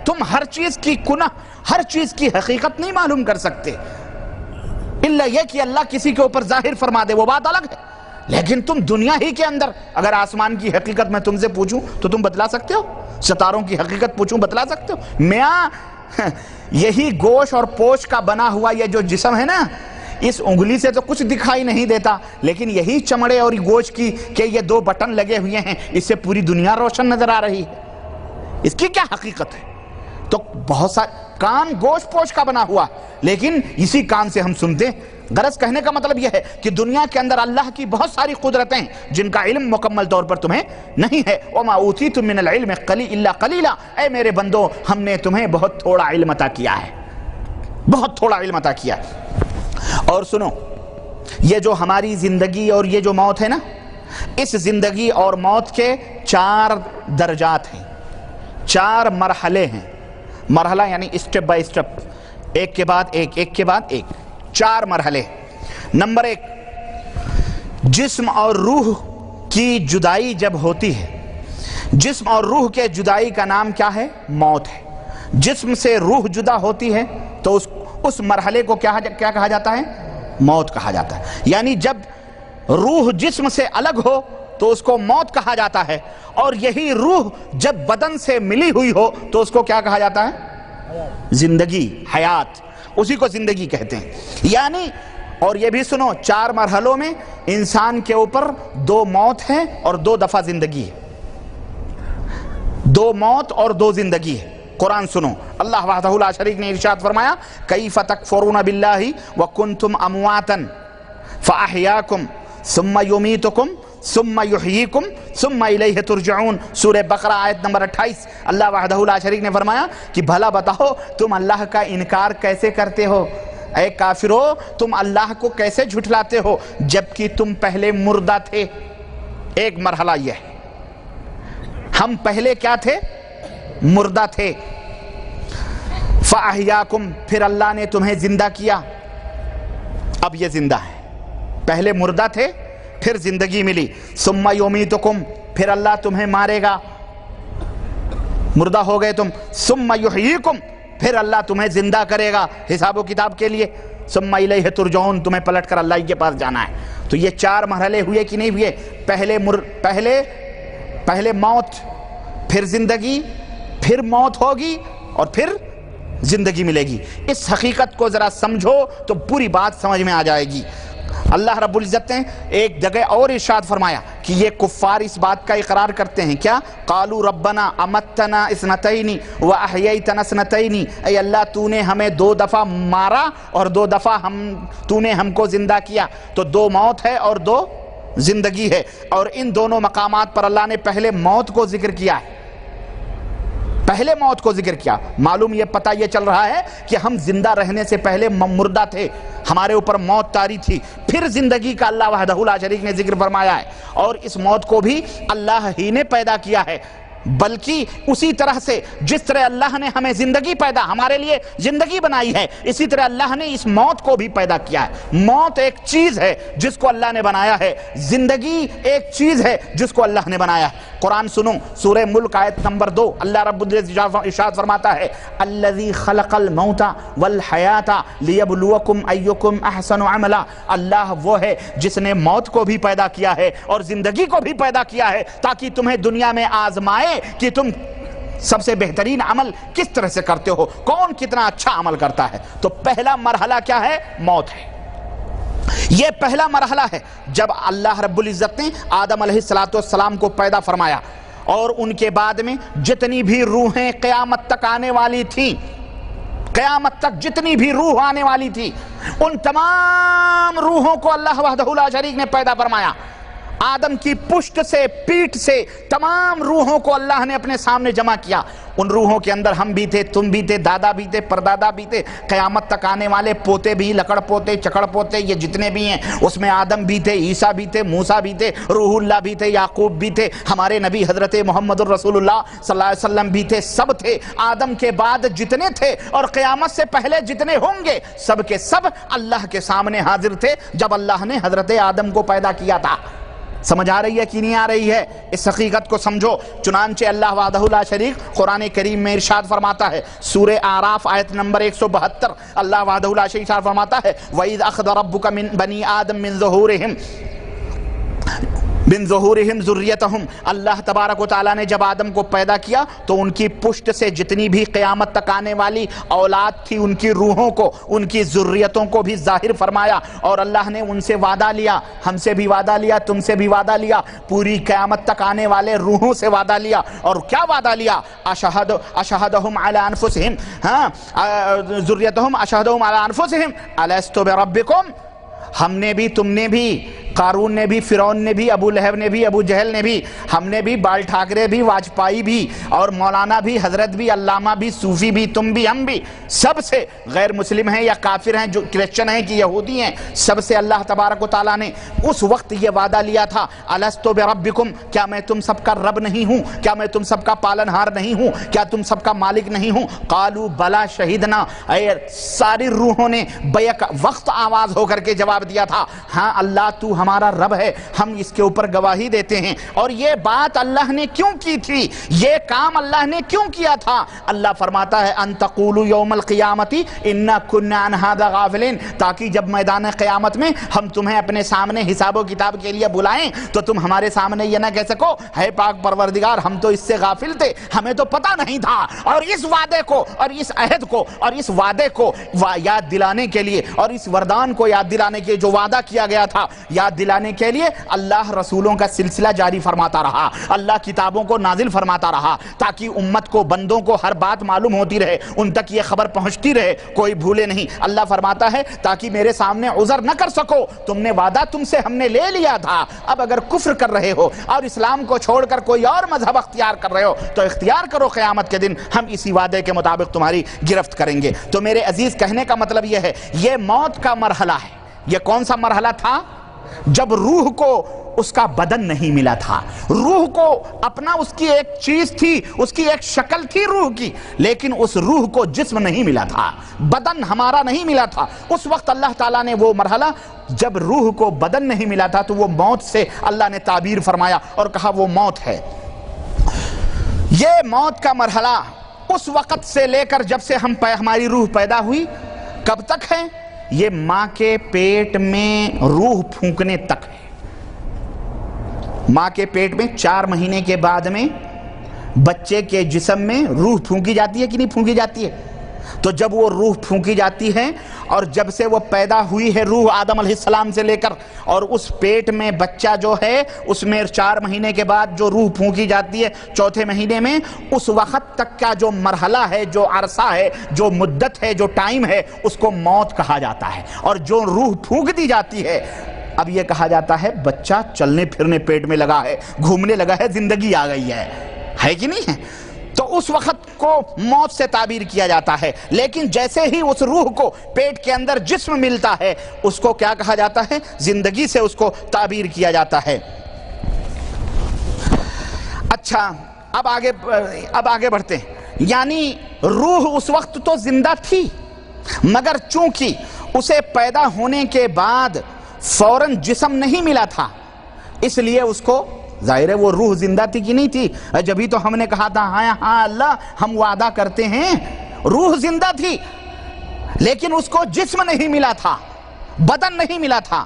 تم ہر چیز کی کنہ، ہر چیز کی حقیقت نہیں معلوم کر سکتے، الا یہ کہ اللہ کسی کے اوپر ظاہر فرما دے وہ بات الگ ہے، لیکن تم دنیا ہی کے اندر اگر آسمان کی حقیقت میں تم سے پوچھوں تو تم بتلا سکتے ہو، ستاروں کی حقیقت پوچھوں بتلا سکتے ہو؟ میاں یہی گوشت اور پوش کا بنا ہوا یہ جو جسم ہے نا، اس انگلی سے تو کچھ دکھائی نہیں دیتا، لیکن یہی چمڑے اور گوشت کی کہ یہ 2 بٹن لگے ہوئے ہیں، اس سے پوری دنیا روشن نظر آ رہی ہے، اس کی کیا حقیقت ہے؟ تو بہت سارے کان گوشت پوش کا بنا ہوا، لیکن اسی کان سے ہم سنتے ہیں۔ غرض کہنے کا مطلب یہ ہے کہ دنیا کے اندر اللہ کی بہت ساری قدرتیں جن کا علم مکمل طور پر تمہیں نہیں ہے۔ وما اوتیتم من العلم الا قلیلا، اے میرے بندو ہم نے تمہیں بہت تھوڑا علم عطا کیا ہے، بہت تھوڑا علم عطا کیا ہے۔ اور سنو، یہ جو ہماری زندگی اور یہ جو موت ہے نا، اس زندگی اور موت کے 4 درجات ہیں، 4 مرحلے ہیں، مرحلہ یعنی اسٹیپ بائی اسٹیپ، ایک کے بعد ایک، ایک کے بعد ایک، 4 مرحلے۔ نمبر 1، جسم اور روح کی جدائی جب ہوتی ہے، جسم اور روح کے جدائی کا نام کیا ہے؟ موت ہے۔ جسم سے روح جدا ہوتی ہے تو اس مرحلے کو کیا کہا جاتا ہے؟ موت کہا جاتا ہے۔ یعنی جب روح جسم سے الگ ہو تو اس کو موت کہا جاتا ہے، اور یہی روح جب بدن سے ملی ہوئی ہو تو اس کو کیا کہا جاتا ہے؟ زندگی، حیات، اسی کو زندگی کہتے ہیں۔ یعنی اور یہ بھی سنو، 4 مرحلوں میں انسان کے اوپر 2 موت ہے اور 2 دفعہ زندگی ہے، 2 موت اور 2 زندگی ہے۔ قرآن سنو، اللہ وحدہ لا شریک نے ارشاد فرمایا کیف تکفرون باللہ وکنتم امواتا فاحیاکم ثم یمیتکم ثم یحییکم ثم الیہ ترجعون، سورہ بقرہ آیت نمبر 28۔ اللہ وحدہ لا شریک نے فرمایا کہ بھلا بتاؤ تم اللہ کا انکار کیسے کرتے ہو، اے کافرو تم اللہ کو کیسے جھٹلاتے ہو جبکہ تم پہلے مردہ تھے۔ ایک مرحلہ یہ ہے، ہم پہلے کیا تھے؟ مردہ تھے۔ فَأَحْيَاكُمْ، پھر اللہ نے تمہیں زندہ کیا، اب یہ زندہ ہے، پہلے مردہ تھے پھر زندگی ملی۔ ثُمَّ يُمِيتُكُمْ، پھر اللہ تمہیں مارے گا۔ مردہ ہو گئے تم، ثم یحییکم، پھر اللہ تمہیں زندہ کرے گا حساب و کتاب کے لیے، ثم الیہ ترجعون، تمہیں پلٹ کر اللہ کے پاس جانا ہے۔ تو یہ 4 مرحلے ہوئے کہ نہیں ہوئے؟ پہلے موت، پھر زندگی، پھر موت ہوگی اور پھر زندگی ملے گی۔ اس حقیقت کو ذرا سمجھو تو پوری بات سمجھ میں آ جائے گی۔ اللہ رب العزت نے ایک جگہ اور ارشاد فرمایا کہ یہ کفار اس بات کا اقرار کرتے ہیں، کیا؟ قالوا ربنا امتنا اثنتین واحییتنا اثنتین، اے اللہ تو نے ہمیں 2 دفعہ مارا اور 2 دفعہ تو نے ہم کو زندہ کیا، تو 2 موت ہے اور 2 زندگی ہے۔ اور ان دونوں مقامات پر اللہ نے پہلے موت کو ذکر کیا ہے، پہلے موت کو ذکر کیا۔ معلوم یہ پتہ یہ چل رہا ہے کہ ہم زندہ رہنے سے پہلے مردہ تھے، ہمارے اوپر موت طاری تھی، پھر زندگی کا اللہ وحدہ لا شریک نے ذکر فرمایا ہے، اور اس موت کو بھی اللہ ہی نے پیدا کیا ہے، بلکہ اسی طرح سے جس طرح اللہ نے ہمیں زندگی ہمارے لیے زندگی بنائی ہے، اسی طرح اللہ نے اس موت کو بھی پیدا کیا ہے۔ موت ایک چیز ہے جس کو اللہ نے بنایا ہے، زندگی ایک چیز ہے جس کو اللہ نے بنایا ہے۔ قرآن سنو، سورہ ملک آیت نمبر 2، اللہ رب العزت ارشاد فرماتا ہے الذی خلق الموت والحیات لیبلوکم ایکم احسن عملا، اللہ وہ ہے جس نے موت کو بھی پیدا کیا ہے اور زندگی کو بھی پیدا کیا ہے تاکہ تمہیں دنیا میں آزمائے کہ تم سب سے بہترین عمل کس طرح سے کرتے ہو، کون کتنا اچھا عمل کرتا ہے۔ تو پہلا مرحلہ کیا ہے؟ موت ہے۔ یہ پہلا مرحلہ ہے جب اللہ رب العزت نے آدم علیہ السلام کو پیدا فرمایا، اور ان کے بعد میں جتنی بھی روحیں قیامت تک آنے والی تھیں، قیامت تک جتنی بھی روح آنے والی تھی، ان تمام روحوں کو اللہ وحدہ لا شریک نے پیدا فرمایا۔ آدم کی پشت سے، پیٹھ سے تمام روحوں کو اللہ نے اپنے سامنے جمع کیا۔ ان روحوں کے اندر ہم بھی تھے، تم بھی تھے، دادا بھی تھے، پردادا بھی تھے، قیامت تک آنے والے پوتے بھی، لکڑ پوتے، چکڑ پوتے، یہ جتنے بھی ہیں اس میں آدم بھی تھے، عیسیٰ بھی تھے، موسیٰ بھی تھے، روح اللہ بھی تھے، یعقوب بھی تھے، ہمارے نبی حضرت محمد الرسول اللہ صلی اللہ علیہ وسلم بھی تھے، سب تھے۔ آدم کے بعد جتنے تھے اور قیامت سے پہلے جتنے ہوں گے، سب کے سب اللہ کے سامنے حاضر تھے جب اللہ نے حضرت آدم کو پیدا کیا تھا۔ سمجھ آ رہی ہے کہ نہیں آ رہی ہے؟ اس حقیقت کو سمجھو۔ چنانچہ اللہ وحدہ لا شریک قرآن کریم میں ارشاد فرماتا ہے، سورہ اعراف آیت نمبر 172، اللہ وحدہ لا شریک ارشاد فرماتا ہے وَإِذْ أَخَذَ رَبُّكَ مِنْ بَنِي آدَمَ مِنْ ظُهُورِهِمْ ذُرِّيَّتَهُمْ، اللہ تبارک و تعالیٰ نے جب آدم کو پیدا کیا تو ان کی پشت سے جتنی بھی قیامت تک آنے والی اولاد تھی، ان کی روحوں کو، ان کی ذریتوں کو بھی ظاہر فرمایا، اور اللہ نے ان سے وعدہ لیا، ہم سے بھی وعدہ لیا، تم سے بھی وعدہ لیا، پوری قیامت تک آنے والے روحوں سے وعدہ لیا۔ اور کیا وعدہ لیا؟ اشہدہم علی انفسہم، ذریتہم اشہدہم علی انفسہم الست بربکم، ہم نے بھی، تم نے بھی، قارون نے بھی، فرعون نے بھی، ابو لہب نے بھی، ابو جہل نے بھی، ہم نے بھی، بال ٹھاکرے بھی، واجپائی بھی، اور مولانا بھی، حضرت بھی، علامہ بھی، صوفی بھی، تم بھی، ہم بھی، سب سے، غیر مسلم ہیں یا کافر ہیں، جو کرسچن ہیں کہ یہودی ہیں، سب سے اللہ تبارک و تعالیٰ نے اس وقت یہ وعدہ لیا تھا الست بربکم، کیا میں تم سب کا رب نہیں ہوں؟ کیا میں تم سب کا پالن ہار نہیں ہوں؟ کیا تم سب کا مالک نہیں ہوں؟ قالوا بلا شہیدنا، اے ساری روحوں نے بیک وقت آواز ہو کر کے جواب دیا تھا، ہاں اللہ تو ہمارا رب ہے، ہم اس کے اوپر گواہی دیتے ہیں۔ اور یہ بات اللہ نے کیوں کی تھی؟ یہ کام اللہ نے کیوں کیا تھا؟ اللہ فرماتا ہے ان تقولوا یوم القیامت انا کنا عن ھذا غافلین، تاکہ جب میدان قیامت میں ہم تمہیں اپنے سامنے حساب و کتاب کے لیے بلائیں تو تم ہمارے سامنے یہ نہ کہہ سکو ہے پاک پروردگار ہم تو اس سے غافل تھے، ہمیں تو پتہ نہیں تھا۔ اور اس وعدے کو اور اس عہد کو اور اس وعدے کو یاد دلانے کے لیے اور اس وردان کو یاد دلانے کے جو وعدہ کیا گیا تھا یاد دلانے کے لیے اللہ رسولوں کا سلسلہ جاری فرماتا رہا، اللہ کتابوں کو نازل فرماتا رہا، تاکہ امت کو، بندوں کو ہر بات معلوم ہوتی رہے، ان تک یہ خبر پہنچتی رہے، کوئی بھولے نہیں۔ اللہ فرماتا ہے تاکہ میرے سامنے عذر نہ کر سکو، تم نے وعدہ تم سے ہم نے لے لیا تھا، اب اگر کفر کر رہے ہو اور اسلام کو چھوڑ کر کوئی اور مذہب اختیار کر رہے ہو تو اختیار کرو، قیامت کے دن ہم اسی وعدے کے مطابق تمہاری گرفت کریں گے۔ تو میرے عزیز کہنے کا مطلب یہ ہے، یہ موت کا مرحلہ ہے۔ یہ کون سا مرحلہ تھا؟ جب روح کو اس کا بدن نہیں ملا تھا، روح کو اپنا، اس کی ایک چیز تھی، اس کی ایک شکل تھی روح کی، لیکن اس روح کو جسم نہیں ملا تھا، بدن ہمارا نہیں ملا تھا۔ اس وقت اللہ تعالیٰ نے وہ مرحلہ جب روح کو بدن نہیں ملا تھا تو وہ موت سے اللہ نے تعبیر فرمایا اور کہا وہ موت ہے۔ یہ موت کا مرحلہ اس وقت سے لے کر جب سے ہماری روح پیدا ہوئی کب تک ہے؟ یہ ماں کے پیٹ میں روح پھونکنے تک ہے۔ ماں کے پیٹ میں 4 مہینے کے بعد میں بچے کے جسم میں روح پھونکی جاتی ہے کہ نہیں پھونکی جاتی ہے؟ تو جب وہ روح پھونکی جاتی ہے اور جب سے وہ پیدا ہوئی ہے روح آدم علیہ السلام سے لے کر، اور اس پیٹ میں بچہ جو ہے اس میں 4 مہینے کے بعد جو روح پھونکی جاتی ہے 4تھے مہینے میں، اس وقت تک کا جو مرحلہ ہے، جو عرصہ ہے، جو مدت ہے، جو ٹائم ہے، اس کو موت کہا جاتا ہے۔ اور جو روح پھونک دی جاتی ہے اب یہ کہا جاتا ہے بچہ چلنے پھرنے پیٹ میں لگا ہے، گھومنے لگا ہے، زندگی آ گئی ہے کہ نہیں ہے؟ تو اس وقت کو موت سے تعبیر کیا جاتا ہے۔ لیکن جیسے ہی اس روح کو پیٹ کے اندر جسم ملتا ہے اس کو کیا کہا جاتا ہے؟ زندگی سے اس کو تعبیر کیا جاتا ہے۔ اچھا اب آگے بڑھتے ہیں۔ یعنی روح اس وقت تو زندہ تھی، مگر چونکہ اسے پیدا ہونے کے بعد فوراً جسم نہیں ملا تھا، اس لیے اس کو ظاہر ہے وہ روح زندہ تھی کہ نہیں تھی؟ جبھی تو ہم نے کہا تھا ہاں اللہ ہم وعدہ کرتے ہیں، روح زندہ تھی لیکن اس کو جسم نہیں ملا تھا، بدن نہیں ملا تھا،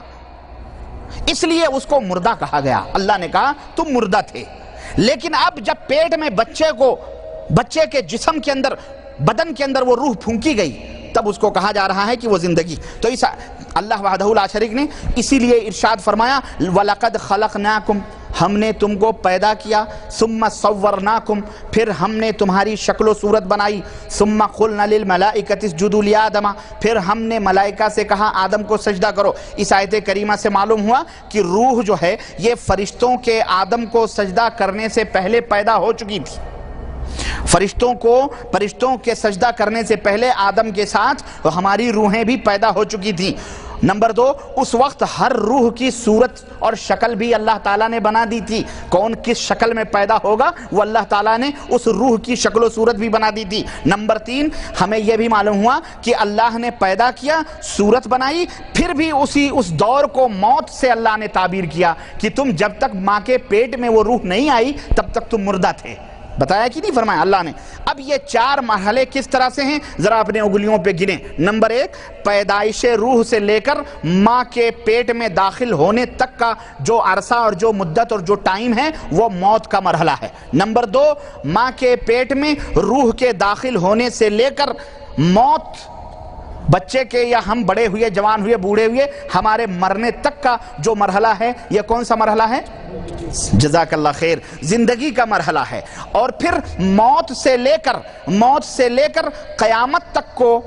اس لیے اس کو مردہ کہا گیا۔ اللہ نے کہا تم مردہ تھے، لیکن اب جب پیٹ میں بچے کے جسم کے اندر، بدن کے اندر وہ روح پھونکی گئی تب اس کو کہا جا رہا ہے کہ وہ زندگی۔ تو اس اللہ وحدہ لا شریک نے اسی لیے ارشاد فرمایا وَلَقَدْ خَلَقْنَاكُمْ، ہم نے تم کو پیدا کیا، ثُمَّ صَوَّرْنَاكُمْ، پھر ہم نے تمہاری شکل و صورت بنائی، ثُمَّ قُلْنَا لِلْمَلَائِكَةِ اسْجُدُوا لِآدَمَ، پھر ہم نے ملائکہ سے کہا آدم کو سجدہ کرو۔ اس آیت کریمہ سے معلوم ہوا کہ روح جو ہے یہ فرشتوں کے آدم کو سجدہ کرنے سے پہلے پیدا ہو چکی تھی۔ فرشتوں کے سجدہ کرنے سے پہلے آدم کے ساتھ ہماری روحیں بھی پیدا ہو چکی تھیں۔ نمبر 2، اس وقت ہر روح کی صورت اور شکل بھی اللہ تعالیٰ نے بنا دی تھی۔ کون کس شکل میں پیدا ہوگا وہ اللہ تعالیٰ نے اس روح کی شکل و صورت بھی بنا دی تھی۔ نمبر 3، ہمیں یہ بھی معلوم ہوا کہ اللہ نے پیدا کیا، صورت بنائی، پھر بھی اس دور کو موت سے اللہ نے تعبیر کیا کہ تم جب تک ماں کے پیٹ میں وہ روح نہیں آئی تب تک تم مردہ تھے۔ بتایا کہ نہیں فرمایا اللہ نے؟ اب یہ 4 مرحلے کس طرح سے ہیں ذرا اپنے انگلیوں پہ گنیں۔ نمبر 1، پیدائش روح سے لے کر ماں کے پیٹ میں داخل ہونے تک کا جو عرصہ اور جو مدت اور جو ٹائم ہے وہ موت کا مرحلہ ہے۔ نمبر 2، ماں کے پیٹ میں روح کے داخل ہونے سے لے کر موت، بچے کے یا ہم بڑے ہوئے، جوان ہوئے، بوڑھے ہوئے، ہمارے مرنے تک کا جو مرحلہ ہے یہ کون سا مرحلہ ہے؟ جزاک اللہ خیر، زندگی کا مرحلہ ہے۔ اور پھر موت سے لے کر قیامت تک کو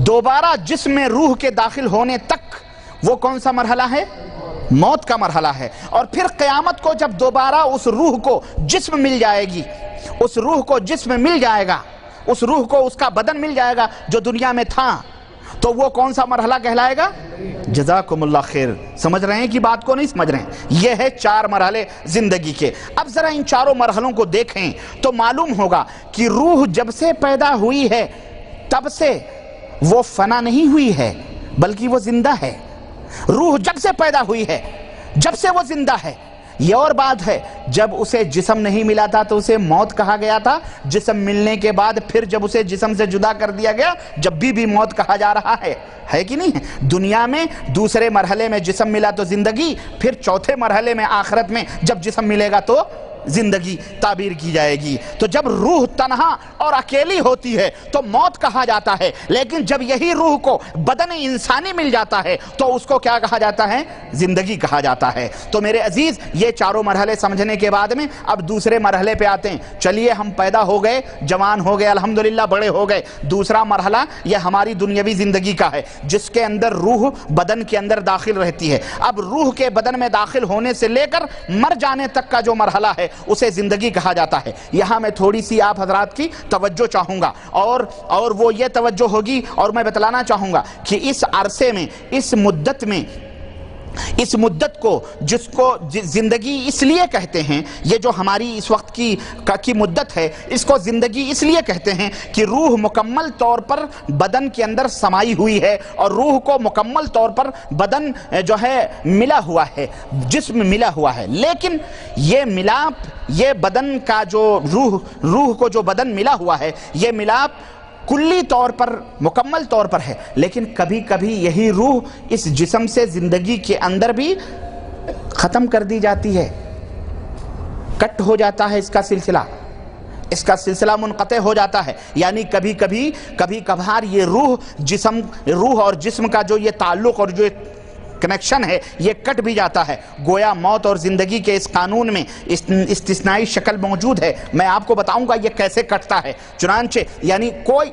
دوبارہ جسم میں روح کے داخل ہونے تک وہ کون سا مرحلہ ہے؟ موت کا مرحلہ ہے۔ اور پھر قیامت کو جب دوبارہ اس روح کو جسم مل جائے گی، اس روح کو جسم مل جائے گا، اس روح کو اس کا بدن مل جائے گا جو دنیا میں تھا، تو وہ کون سا مرحلہ کہلائے گا؟ جزاکم اللہ خیر۔ سمجھ رہے ہیں کہ بات کو نہیں سمجھ رہے ہیں؟ یہ ہے 4 مرحلے زندگی کے۔ اب ذرا ان 4 مرحلوں کو دیکھیں تو معلوم ہوگا کہ روح جب سے پیدا ہوئی ہے تب سے وہ فنا نہیں ہوئی ہے بلکہ وہ زندہ ہے۔ روح جب سے پیدا ہوئی ہے، جب سے وہ زندہ ہے۔ یہ اور بات ہے جب اسے جسم نہیں ملا تھا تو اسے موت کہا گیا تھا، جسم ملنے کے بعد پھر جب اسے جسم سے جدا کر دیا گیا جب بھی موت کہا جا رہا ہے کہ نہیں ہے؟ دنیا میں دوسرے مرحلے میں جسم ملا تو زندگی، پھر چوتھے مرحلے میں آخرت میں جب جسم ملے گا تو زندگی تعبیر کی جائے گی۔ تو جب روح تنہا اور اکیلی ہوتی ہے تو موت کہا جاتا ہے، لیکن جب یہی روح کو بدن انسانی مل جاتا ہے تو اس کو کیا کہا جاتا ہے؟ زندگی کہا جاتا ہے۔ تو میرے عزیز یہ 4 مرحلے سمجھنے کے بعد میں اب دوسرے مرحلے پہ آتے ہیں۔ چلیے ہم پیدا ہو گئے، جوان ہو گئے، الحمدللہ بڑے ہو گئے۔ دوسرا مرحلہ یہ ہماری دنیاوی زندگی کا ہے جس کے اندر روح بدن کے اندر داخل رہتی ہے۔ اب روح کے بدن میں داخل ہونے سے لے کر مر جانے تک کا جو مرحلہ ہے اسے زندگی کہا جاتا ہے۔ یہاں میں تھوڑی سی آپ حضرات کی توجہ چاہوں گا اور وہ یہ توجہ ہوگی اور میں بتلانا چاہوں گا کہ اس عرصے میں، اس مدت میں اس مدت کو جس کو زندگی اس لیے کہتے ہیں، یہ جو ہماری اس وقت کی مدت ہے، اس کو زندگی اس لیے کہتے ہیں کہ روح مکمل طور پر بدن کے اندر سمائی ہوئی ہے، اور روح کو مکمل طور پر بدن جو ہے ملا ہوا ہے، جسم ملا ہوا ہے۔ لیکن یہ ملاپ، یہ بدن کا جو روح کو جو بدن ملا ہوا ہے، یہ ملاپ کلی طور پر، مکمل طور پر ہے، لیکن کبھی کبھی یہی روح اس جسم سے زندگی کے اندر بھی ختم کر دی جاتی ہے، کٹ ہو جاتا ہے اس کا سلسلہ منقطع ہو جاتا ہے۔ یعنی کبھی کبھار یہ روح اور جسم کا جو یہ تعلق اور جو کنیکشن ہے، یہ کٹ بھی جاتا ہے۔ گویا موت اور زندگی کے اس قانون میں استثنائی شکل موجود ہے۔ میں آپ کو بتاؤں گا یہ کیسے کٹتا ہے۔ چنانچہ یعنی کوئی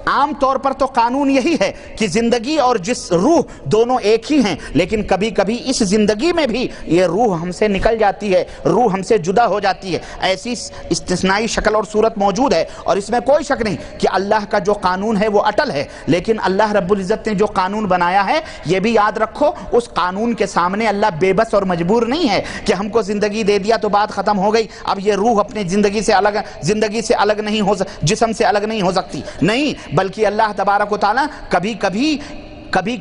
عام طور پر تو قانون یہی ہے کہ زندگی اور روح دونوں ایک ہی ہیں، لیکن کبھی کبھی اس زندگی میں بھی یہ روح ہم سے نکل جاتی ہے، روح ہم سے جدا ہو جاتی ہے۔ ایسی استثنائی شکل اور صورت موجود ہے، اور اس میں کوئی شک نہیں کہ اللہ کا جو قانون ہے وہ اٹل ہے، لیکن اللہ رب العزت نے جو قانون بنایا ہے، یہ بھی یاد رکھو، اس قانون کے سامنے اللہ بے بس اور مجبور نہیں ہے کہ ہم کو زندگی دے دیا تو بات ختم ہو گئی، اب یہ روح اپنی زندگی سے الگ نہیں ہو، جسم سے الگ نہیں ہو سکتی، نہیں، بلکہ اللہ تبارک و تعالیٰ کبھی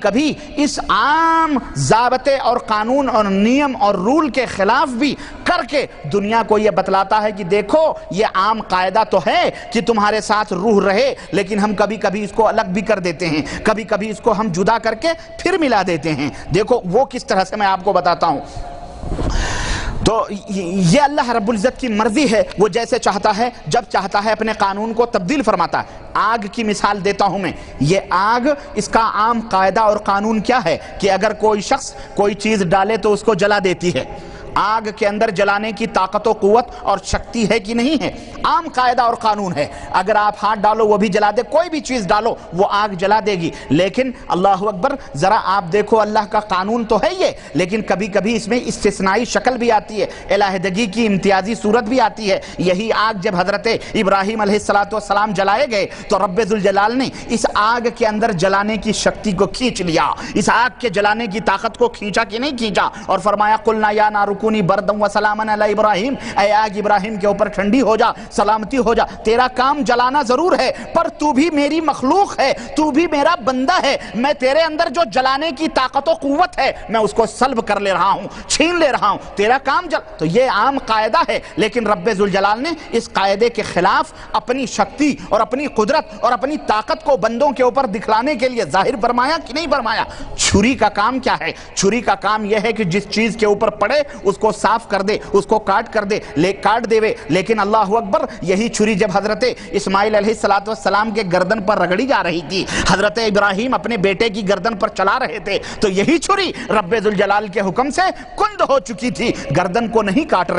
کبھی اس عام ضابطے اور قانون اور نیم اور رول کے خلاف بھی کر کے دنیا کو یہ بتلاتا ہے کہ دیکھو یہ عام قاعدہ تو ہے کہ تمہارے ساتھ روح رہے، لیکن ہم کبھی کبھی اس کو الگ بھی کر دیتے ہیں، کبھی کبھی اس کو ہم جدا کر کے پھر ملا دیتے ہیں۔ دیکھو وہ کس طرح سے، میں آپ کو بتاتا ہوں۔ تو یہ اللہ رب العزت کی مرضی ہے، وہ جیسے چاہتا ہے، جب چاہتا ہے اپنے قانون کو تبدیل فرماتا ہے۔ آگ کی مثال دیتا ہوں میں، یہ آگ، اس کا عام قاعدہ اور قانون کیا ہے کہ اگر کوئی شخص کوئی چیز ڈالے تو اس کو جلا دیتی ہے۔ آگ کے اندر جلانے کی طاقت و قوت اور شکتی ہے کہ نہیں ہے؟ عام قاعدہ اور قانون ہے، اگر آپ ہاتھ ڈالو وہ بھی جلا دے، کوئی بھی چیز ڈالو وہ آگ جلا دے گی۔ لیکن اللہ اکبر، ذرا آپ دیکھو اللہ کا قانون تو ہے یہ، لیکن کبھی کبھی اس میں استثنائی شکل بھی آتی ہے، علیحدگی کی امتیازی صورت بھی آتی ہے۔ یہی آگ جب حضرت ابراہیم علیہ السلام جلائے گئے تو رب ذوالجلال نے اس آگ کے اندر جلانے کی شکتی کو کھینچ لیا، اس آگ کے جلانے کی طاقت کو کھینچا کہ نہیں کھینچا، اور فرمایا قلنا یا نار کونی بردم و سلاما علی ابراہیم، اے آگ ابراہیم کے اوپر ٹھنڈی ہو جا، سلامتی ہو جا، تیرا کام جلانا ضرور ہے، پر تو بھی میری مخلوق ہے، تو بھی میرا بندہ ہے، میں تیرے اندر جو جلانے کی طاقت و قوت ہے میں اس کو سلب کر لے رہا ہوں، چھین لے رہا ہوں، تیرا کام تو یہ عام قاعدہ ہے، لیکن رب ذوالجلال نے اس قاعدے کے خلاف اپنی شکتی اور اپنی قدرت اور اپنی طاقت کو بندوں کے اوپر دکھلانے کے لیے ظاہر فرمایا کہ نہیں فرمایا؟ چھری کا کام کیا ہے؟ چھری کا کام یہ ہے کہ جس چیز کے اوپر پڑے اس کو صاف کر دے، اس کو کاٹ دے وے، لیکن اللہ اکبر، یہی چھری جب حضرت اسماعیل علیہ السلام کے گردن پر رگڑی جا رہی تھی، حضرت ابراہیم اپنے بیٹے کی گردن پر چلا رہے تھے، تو یہی چھری رب ذوالجلال کے حکم سے کند ہو چکی تھی، گردن کو نہیں کاٹ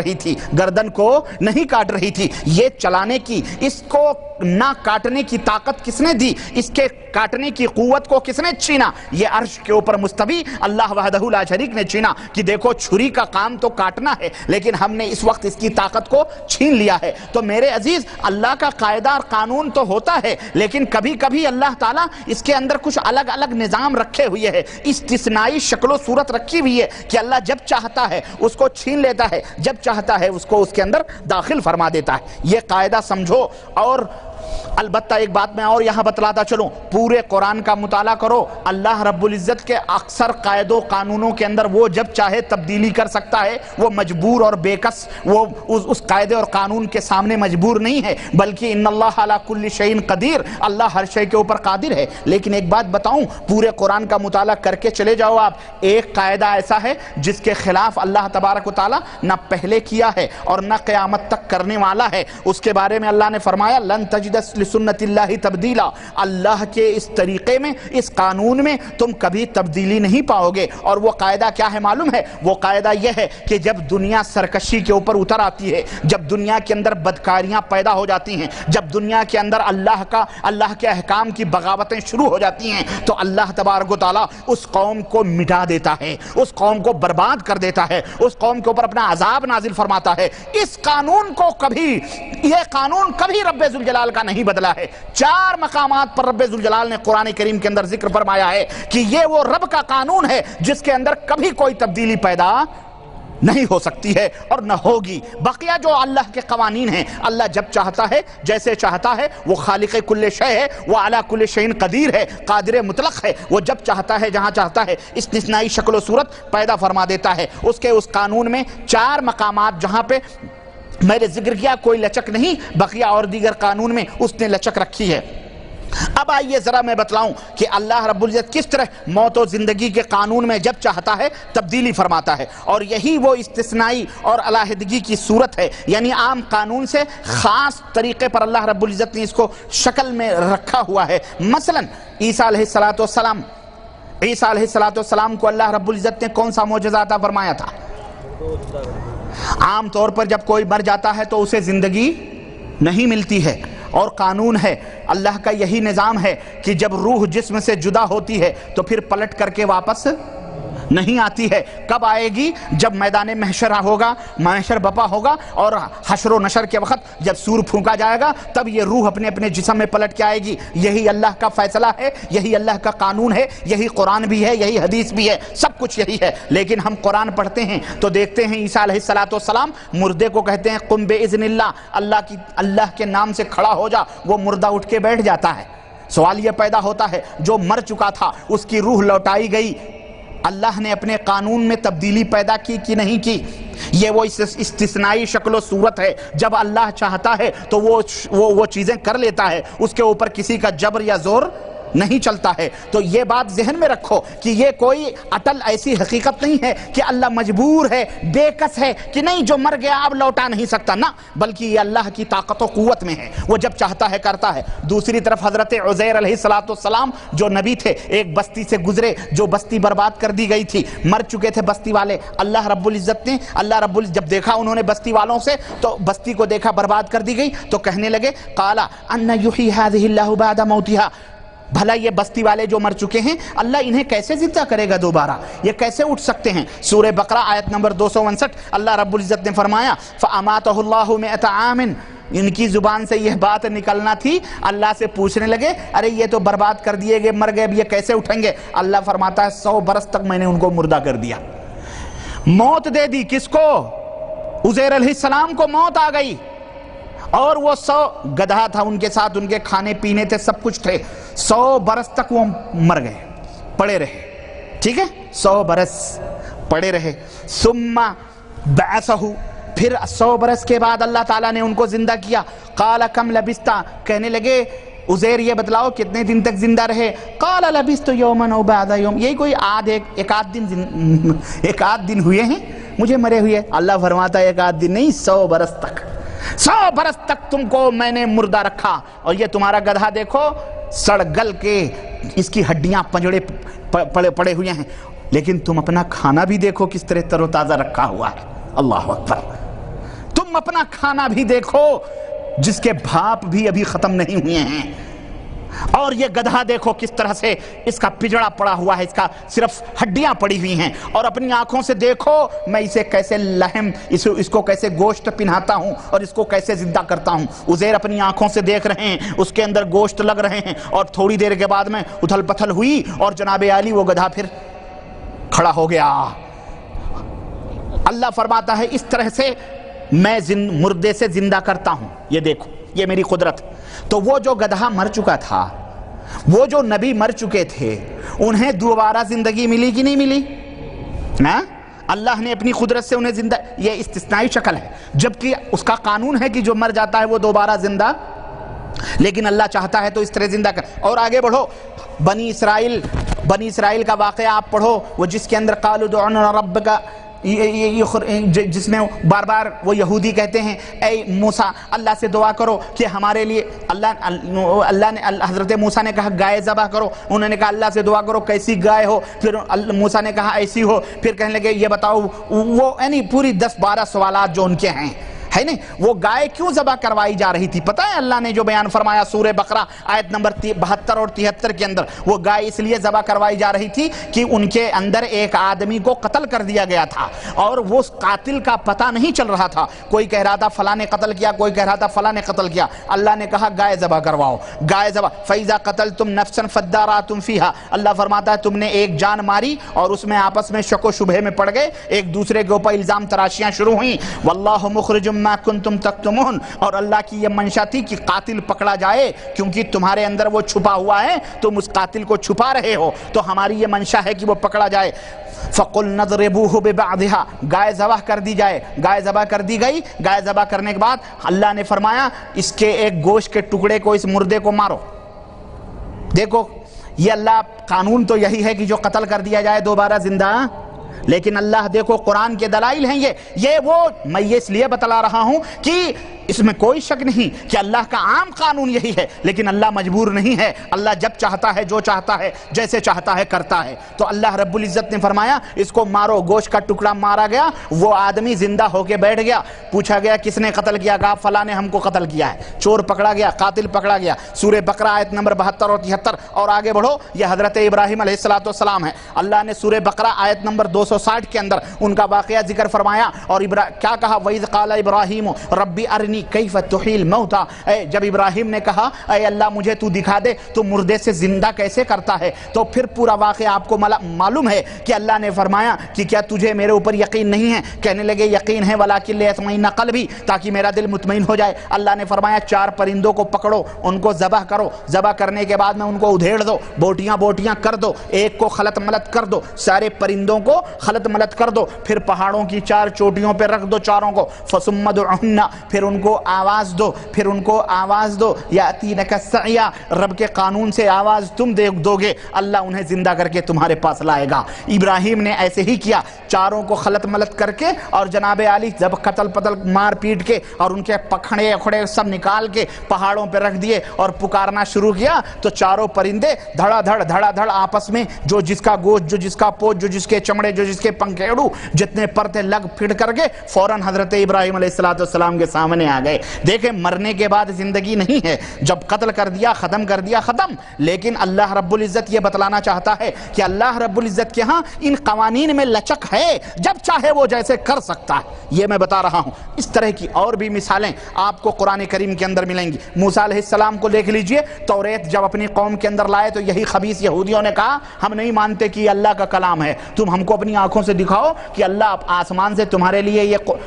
رہی تھی، یہ چلانے کی، اس کو نہ کاٹنے کی طاقت کس نے دی، اس کے کاٹنے کی قوت کو کس نے چھینا؟ یہ عرش کے اوپر مستوی اللہ وحدہ لا شریک نے چھینا کہ دیکھو چھری کا کام تو کاٹنا ہے، لیکن ہم نے اس وقت اس کی طاقت کو چھین لیا ہے۔ تو میرے عزیز، اللہ کا قاعدہ اور قانون تو ہوتا ہے، لیکن کبھی کبھی اللہ تعالیٰ اس کے اندر کچھ الگ الگ نظام رکھے ہوئے ہے، استثنائی شکل و صورت رکھی ہوئی ہے کہ اللہ جب چاہتا ہے اس کو چھین لیتا ہے، جب چاہتا ہے اس کو اس کے اندر داخل فرما دیتا ہے۔ یہ قاعدہ سمجھو، اور البتہ ایک بات میں اور یہاں بتلاتا چلوں، پورے قرآن کا مطالعہ کرو، اللہ رب العزت کے اکثر قاعدوں قانونوں کے اندر وہ جب چاہے تبدیلی کر سکتا ہے، وہ مجبور اور بے کس، وہ اس قاعدے اور قانون کے سامنے مجبور نہیں ہے، بلکہ ان اللہ علی کل شیء قدیر، اللہ ہر شے کے اوپر قادر ہے۔ لیکن ایک بات بتاؤں، پورے قرآن کا مطالعہ کر کے چلے جاؤ آپ، ایک قاعدہ ایسا ہے جس کے خلاف اللہ تبارک و تعالی نہ پہلے کیا ہے اور نہ قیامت تک کرنے والا ہے، اس کے بارے میں اللہ نے فرمایا لن تجد لسنت اللہ تبدیلا، اللہ کے اس طریقے میں، اس قانون میں تم کبھی تبدیلی نہیں پاؤ گے۔ اور وہ قاعدہ کیا ہے معلوم ہے؟ وہ قاعدہ یہ ہے کہ جب دنیا سرکشی کے اوپر اتر آتی ہے، جب دنیا کے اندر بدکاریاں پیدا ہو جاتی ہیں، جب دنیا کے اندر اللہ کے احکام کی بغاوتیں شروع ہو جاتی ہیں، تو اللہ تبارک و تعالیٰ اس قوم کو مٹا دیتا ہے، اس قوم کو برباد کر دیتا ہے، اس قوم کے اوپر اپنا عذاب نازل فرماتا ہے۔ اس قانون کو کبھی، یہ قانون کبھی رب ذوالجلال کا نہیں نہیں بدلا ہے۔ 4 مقامات پر رب ذوالجلال نے قرآن کریم کے اندر ذکر فرمایا ہے کہ یہ وہ رب کا قانون ہے جس کے اندر کبھی کوئی تبدیلی پیدا نہیں ہو سکتی ہے اور نہ ہوگی۔ بقیہ جو اللہ کے قوانین ہیں، اللہ جب چاہتا ہے جیسے چاہتا ہے، وہ خالق کل شے ہے، وہ علی کل شیء قدیر ہے، قادر مطلق ہے، وہ جب چاہتا ہے جہاں چاہتا ہے استثنائی شکل و صورت پیدا فرما دیتا ہے۔ اس کے اس قانون میں 4 مقامات جہاں پہ میں نے ذکر کیا کوئی لچک نہیں، بقیہ اور دیگر قانون میں اس نے لچک رکھی ہے۔ اب آئیے ذرا میں بتلاؤں کہ اللہ رب العزت کس طرح موت و زندگی کے قانون میں جب چاہتا ہے تبدیلی فرماتا ہے، اور یہی وہ استثنائی اور علیحدگی کی صورت ہے، یعنی عام قانون سے خاص طریقے پر اللہ رب العزت نے اس کو شکل میں رکھا ہوا ہے۔ مثلا عیسیٰ علیہ السلام کو اللہ رب العزت نے کون سا معجزہ عطا فرمایا تھا؟ عام طور پر جب کوئی مر جاتا ہے تو اسے زندگی نہیں ملتی ہے، اور قانون ہے اللہ کا یہی نظام ہے کہ جب روح جسم سے جدا ہوتی ہے تو پھر پلٹ کر کے واپس نہیں آتی ہے۔ کب آئے گی؟ جب میدان محشر ہوگا، محشر بپا ہوگا، اور حشر و نشر کے وقت جب سور پھونکا جائے گا تب یہ روح اپنے اپنے جسم میں پلٹ کے آئے گی۔ یہی اللہ کا فیصلہ ہے، یہی اللہ کا قانون ہے، یہی قرآن بھی ہے، یہی حدیث بھی ہے، سب کچھ یہی ہے۔ لیکن ہم قرآن پڑھتے ہیں تو دیکھتے ہیں عیسیٰ علیہ السلام مردے کو کہتے ہیں قم بإذن اللہ، اللہ کے نام سے کھڑا ہو جا، وہ مردہ اٹھ کے بیٹھ جاتا ہے۔ سوال یہ پیدا ہوتا ہے جو مر چکا تھا اس کی روح لوٹائی گئی، اللہ نے اپنے قانون میں تبدیلی پیدا کی کہ نہیں کی؟ یہ وہ استثنائی شکل و صورت ہے، جب اللہ چاہتا ہے تو وہ چیزیں کر لیتا ہے، اس کے اوپر کسی کا جبر یا زور نہیں چلتا ہے۔ تو یہ بات ذہن میں رکھو کہ یہ کوئی اٹل ایسی حقیقت نہیں ہے کہ اللہ مجبور ہے، بے کس ہے کہ نہیں جو مر گیا اب لوٹا نہیں سکتا، نہ، بلکہ یہ اللہ کی طاقت و قوت میں ہے، وہ جب چاہتا ہے کرتا ہے۔ دوسری طرف حضرت عزیر علیہ السلام جو نبی تھے، ایک بستی سے گزرے جو بستی برباد کر دی گئی تھی، مر چکے تھے بستی والے۔ اللہ رب العزت جب دیکھا انہوں نے بستی والوں سے تو بستی کو دیکھا برباد کر دی گئی تو کہنے لگے قال ان یحیی هذه الله بعد موتها، بھلا یہ بستی والے جو مر چکے ہیں اللہ انہیں کیسے زندہ کرے گا دوبارہ، یہ کیسے اٹھ سکتے ہیں؟ سورہ بقرہ آیت نمبر 259 اللہ رب العزت نے فرمایا فَأَمَاتَهُ اللَّهُ مِئَةَ عَامٍ، ان کی زبان سے یہ بات نکلنا تھی، اللہ سے پوچھنے لگے ارے یہ تو برباد کر دیے گئے، مر گئے، اب یہ کیسے اٹھیں گے؟ اللہ فرماتا ہے 100 برس تک میں نے ان کو مردہ کر دیا، موت دے دی۔ کس کو؟ عزیر علیہ السلام کو موت آ گئی، اور وہ 100 گدھا تھا ان کے ساتھ، ان کے کھانے پینے تھے، سب کچھ تھے، 100 برس تک وہ مر گئے، پڑے رہے، ٹھیک ہے، 100 برس پڑے رہے۔ ثم بعثہ، پھر 100 برس کے بعد اللہ تعالیٰ نے ان کو زندہ کیا۔ قال کم لبثت، کہنے لگے عزیر یہ بتلاؤ کتنے دن تک زندہ رہے؟ قال لبثت یوما او بعض یوم، یہی کوئی ایک آدھ دن ہوئے ہیں مجھے مرے ہوئے۔ اللہ فرماتا ہے ایک آدھ دن نہیں، 100 برس تک، 100 برس تک تم کو میں نے مردہ رکھا، اور یہ تمہارا گدھا دیکھو سڑ گل کے اس کی ہڈیاں پنجڑے پڑے ہوئے ہیں، لیکن تم اپنا کھانا بھی دیکھو کس طرح تر و تازہ رکھا ہوا ہے۔ اللہ اکبر، تم اپنا کھانا بھی دیکھو جس کے بھاپ بھی ابھی ختم نہیں ہوئے ہیں، اور یہ گدھا دیکھو کس طرح سے اس کا پجڑا پڑا ہوا ہے، اس کا صرف ہڈیاں پڑی ہوئی ہیں، اور اپنی آنکھوں سے دیکھو میں اسے کیسے لحم، اس کو کیسے گوشت پہناتا ہوں اور اس کو کیسے زندہ کرتا ہوں۔ عزیر اپنی آنکھوں سے دیکھ رہے ہیں، اس کے اندر گوشت لگ رہے ہیں، اور تھوڑی دیر کے بعد میں اتھل پتھل ہوئی اور جناب عالی وہ گدھا پھر کھڑا ہو گیا۔ اللہ فرماتا ہے اس طرح سے میں مردے سے زندہ کرتا ہوں، یہ دیکھو یہ میری قدرت۔ تو وہ جو گدھا مر چکا تھا، وہ جو نبی مر چکے تھے، انہیں دوبارہ زندگی ملی کہ نہیں ملی؟ اللہ نے اپنی قدرت سے انہیں زندہ، یہ استثنائی شکل ہے، جبکہ اس کا قانون ہے کہ جو مر جاتا ہے وہ دوبارہ زندہ، لیکن اللہ چاہتا ہے تو اس طرح زندہ کر۔ اور آگے بڑھو، بنی اسرائیل کا واقعہ آپ پڑھو، وہ جس کے اندر قالوا ادع لنا ربک، جس میں بار بار وہ یہودی کہتے ہیں اے موسیٰ اللہ سے دعا کرو کہ ہمارے لیے، اللہ نے حضرت موسیٰ نے کہا گائے ذبح کرو، انہوں نے کہا اللہ سے دعا کرو کیسی گائے ہو، پھر موسیٰ نے کہا ایسی ہو، پھر کہنے لگے یہ بتاؤ، وہ یعنی پوری 10-12 سوالات جو ان کے ہیں، ہے نہیں. وہ گائے کیوں ذبح کروائی جا رہی تھی پتہ ہے اللہ نے جو بیان فرمایا سورہ بقرہ آیت نمبر 72 اور 73 کے اندر؟ وہ گائے اس لیے ذبح کروائی جا رہی تھی کہ ان کے اندر ایک آدمی کو قتل کر دیا گیا تھا اور وہ قاتل کا پتہ نہیں چل رہا تھا. کوئی کہہ رہا تھا فلاں نے قتل کیا, کوئی کہہ رہا تھا فلاں نے قتل کیا. اللہ نے کہا گائے ذبح کرواؤ. گائے ذبح. فَإِذَا قَتَلْتُمْ نَفْسًا فَادَّارَأْتُمْ فِيهَا. اللہ فرماتا ہے تم نے ایک جان ماری اور اس میں آپس میں شک و شبہے میں پڑ گئے, ایک دوسرے کے اوپر الزام تراشیاں شروع ہوئیں. واللہ مخرج ما کنتم تکتمون. اور اللہ کی یہ منشا تھی کہ قاتل پکڑا جائے کیونکہ تمہارے اندر وہ چھپا ہوا ہے, تم اس قاتل کو چھپا رہے ہو, تو ہماری یہ منشا ہے کہ وہ پکڑا جائے. فَقُلْ نَضْرِبُوهُ بِبَعْضِهَا. گائے ذبح کر دی جائے. گائے ذبح کر دی گئی. گائے ذبح کرنے کے بعد اللہ نے فرمایا اس کے ایک گوشت کے ٹکڑے کو, اس مردے کو مارو. دیکھو یہ اللہ قانون تو یہی ہے کہ جو قتل کر دیا جائے دوبارہ زندہ, لیکن اللہ دیکھو قرآن کے دلائل ہیں یہ وہ میں یہ اس لیے بتلا رہا ہوں کہ اس میں کوئی شک نہیں کہ اللہ کا عام قانون یہی ہے, لیکن اللہ مجبور نہیں ہے. اللہ جب چاہتا ہے جو چاہتا ہے جیسے چاہتا ہے کرتا ہے. تو اللہ رب العزت نے فرمایا اس کو مارو. گوشت کا ٹکڑا مارا گیا, وہ آدمی زندہ ہو کے بیٹھ گیا. پوچھا گیا کس نے قتل کیا؟ کہا فلاں نے ہم کو قتل کیا ہے. چور پکڑا گیا, قاتل پکڑا گیا. سورہ بقرہ آیت نمبر 72 اور 73. اور آگے بڑھو, یہ حضرت ابراہیم علیہ السلام ہے. اللہ نے سورہ بقرہ آیت نمبر 260 کے اندر ان کا واقعہ ذکر فرمایا اور کیا کہا؟ وَإِذْ قَالَ إِبْرَاهِيمُ رَبِّ أَرِنِي كَيْفَ تُحْيِي الْمَوْتَى. جب ابراہیم نے کہا اے اللہ مجھے تو دکھا دے تو مردے سے زندہ کیسے کرتا ہے, تو پھر پورا واقعہ آپ کو معلوم ہے کہ اللہ نے فرمایا کہ کیا تجھے میرے اوپر یقین نہیں ہے؟ کہنے لگے یقین ہے وَلَٰكِن لِيَطْمَئِنَّ قَلْبِي, تاکہ میرا دل مطمئن ہو جائے. اللہ نے فرمایا 4 پرندوں کو پکڑو, ان کو ذبح کرو. ذبح کرنے کے بعد میں ان کو ادھیڑ دو, بوٹیاں بوٹیاں کر دو, ایک کو خلط ملط کر دو, سارے پرندوں کو خلط ملط کر دو, پھر پہاڑوں کی 4 چوٹیوں پہ رکھ دو چاروں کو. فَثُمَّ ادْعُهُنَّ, پھر ان کو آواز دو, پھر ان کو آواز دو. یَأْتِینَکَ السَّعْیَا, رب کے قانون سے آواز تم دو گے, اللہ انہیں زندہ کر کے تمہارے پاس لائے گا. ابراہیم نے ایسے ہی کیا, چاروں کو خلط ملط کر کے اور جناب علی جب قتل پتل مار پیٹ کے اور ان کے پکھڑے اکھڑے سب نکال کے پہاڑوں پہ رکھ دیے اور پکارنا شروع کیا. تو چاروں پرندے دھڑا دھڑ آپس میں جو جس کا گوشت, جو جس کا پوچھ, جو جس کے چمڑے, جو جس کے پنکھیڑو جتنے پرتے لگ پھڑ کر کے فوراً حضرت ابراہیم علیہ السلام کے سامنے آ گئے. دیکھیں مرنے کے بعد زندگی نہیں ہے, جب قتل کر دیا ختم کر دیا ختم. لیکن اللہ رب العزت یہ بتلانا چاہتا ہے کہ اللہ رب العزت کے ہاں ان قوانین میں لچک ہے, جب چاہے وہ جیسے کر سکتا ہے. یہ میں بتا رہا ہوں. اس طرح کی اور بھی مثالیں آپ کو قرآن کریم کے اندر ملیں گی. موسیٰ علیہ السلام کو دیکھ لیجئے, توریت جب اپنی قوم کے اندر لائے تو یہی خبیث یہودیوں نے کہا ہم نہیں مانتے کہ یہ اللہ کا کلام ہے, تم ہم کو اپنی آنکھوں سے دکھاؤ کہ اللہ آسمان سے تمہارے لیے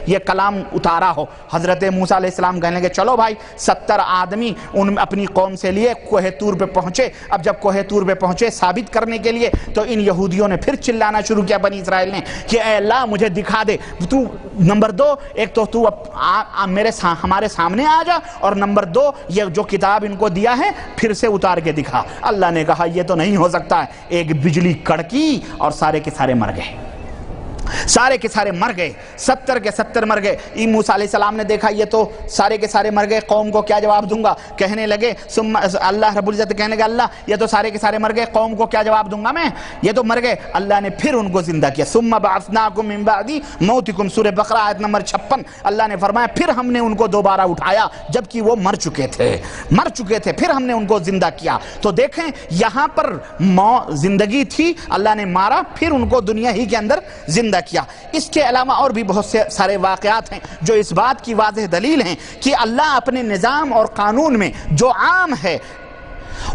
یہ کلام اتارا ہو. حضرت موسیٰ علیہ السلام کہنے لگے چلو بھائی 70 آدمی ان اپنی قوم سے لیے کوہ طور پہ پہنچے. اب جب کوہ طور پہ پہنچے ثابت کرنے کے لیے تو ان یہودیوں نے پھر چلانا شروع کیا بنی اسرائیل نے کہ اے اللہ مجھے دکھا دے. تو نمبر 2 ایک تو ہمارے سامنے آ جا, اور نمبر 2 یہ جو کتاب ان کو دیا ہے پھر سے اتار کے دکھا. اللہ نے کہا یہ تو نہیں ہو سکتا ہے. ایک بجلی کڑکی اور سارے کے سارے مر گئے, سارے کے سارے مر گئے, 70 کے 70 مر گئے. موسیٰ علیہ السلام نے دیکھا یہ تو سارے کے سارے مر گئے, قوم کو کیا جواب دوں گا؟ کہنے لگے اللہ رب العزت کہنے لگا اللہ یہ تو سارے کے سارے مر گئے, قوم کو کیا جواب دوں گا میں, یہ تو مر گئے. اللہ نے پھر ان کو زندہ کیا. ثم بعثناکم من بعد موتکم, سورہ بقرہ آیت نمبر 56. اللہ نے فرمایا پھر ہم نے ان کو دوبارہ اٹھایا جبکہ وہ مر چکے تھے, پھر ہم نے ان کو زندہ کیا. تو دیکھیں یہاں پر زندگی تھی, اللہ نے مارا, پھر ان کو دنیا ہی کے اندر زندہ کیا. اس کے علاوہ اور بھی بہت سے سارے واقعات ہیں جو اس بات کی واضح دلیل ہیں کہ اللہ اپنے نظام اور قانون میں جو عام ہے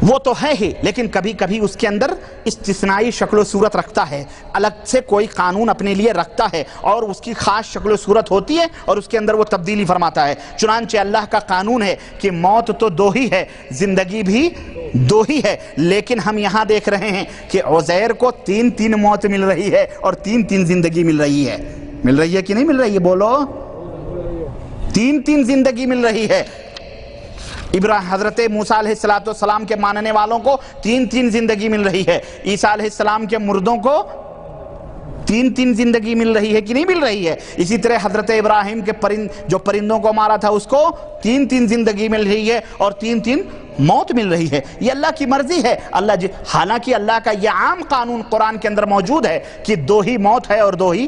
وہ تو ہے ہی, لیکن کبھی کبھی اس کے اندر استثنائی شکل و صورت رکھتا ہے, الگ سے کوئی قانون اپنے لیے رکھتا ہے اور اس کی خاص شکل و صورت ہوتی ہے اور اس کے اندر وہ تبدیلی فرماتا ہے. چنانچہ اللہ کا قانون ہے کہ موت تو 2 ہی ہے, زندگی بھی 2 ہی ہے, لیکن ہم یہاں دیکھ رہے ہیں کہ عزیر کو 3 موت مل رہی ہے اور 3 زندگی مل رہی ہے. مل رہی ہے کہ نہیں مل رہی ہے؟ بولو. 3 زندگی مل رہی ہے. حضرت موسیٰ علیہ السلام کے ماننے والوں کو 3 زندگی مل رہی ہے. عیسیٰ علیہ السلام کے مردوں کو 3 زندگی مل رہی ہے کہ نہیں مل رہی ہے؟ اسی طرح حضرت ابراہیم کے جو پرندوں کو مارا تھا اس کو 3 زندگی مل رہی ہے اور 3 موت مل رہی ہے. یہ اللہ کی مرضی ہے. حالانکہ اللہ کا یہ عام قانون قرآن کے اندر موجود ہے کہ 2 ہی موت ہے اور 2 ہی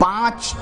5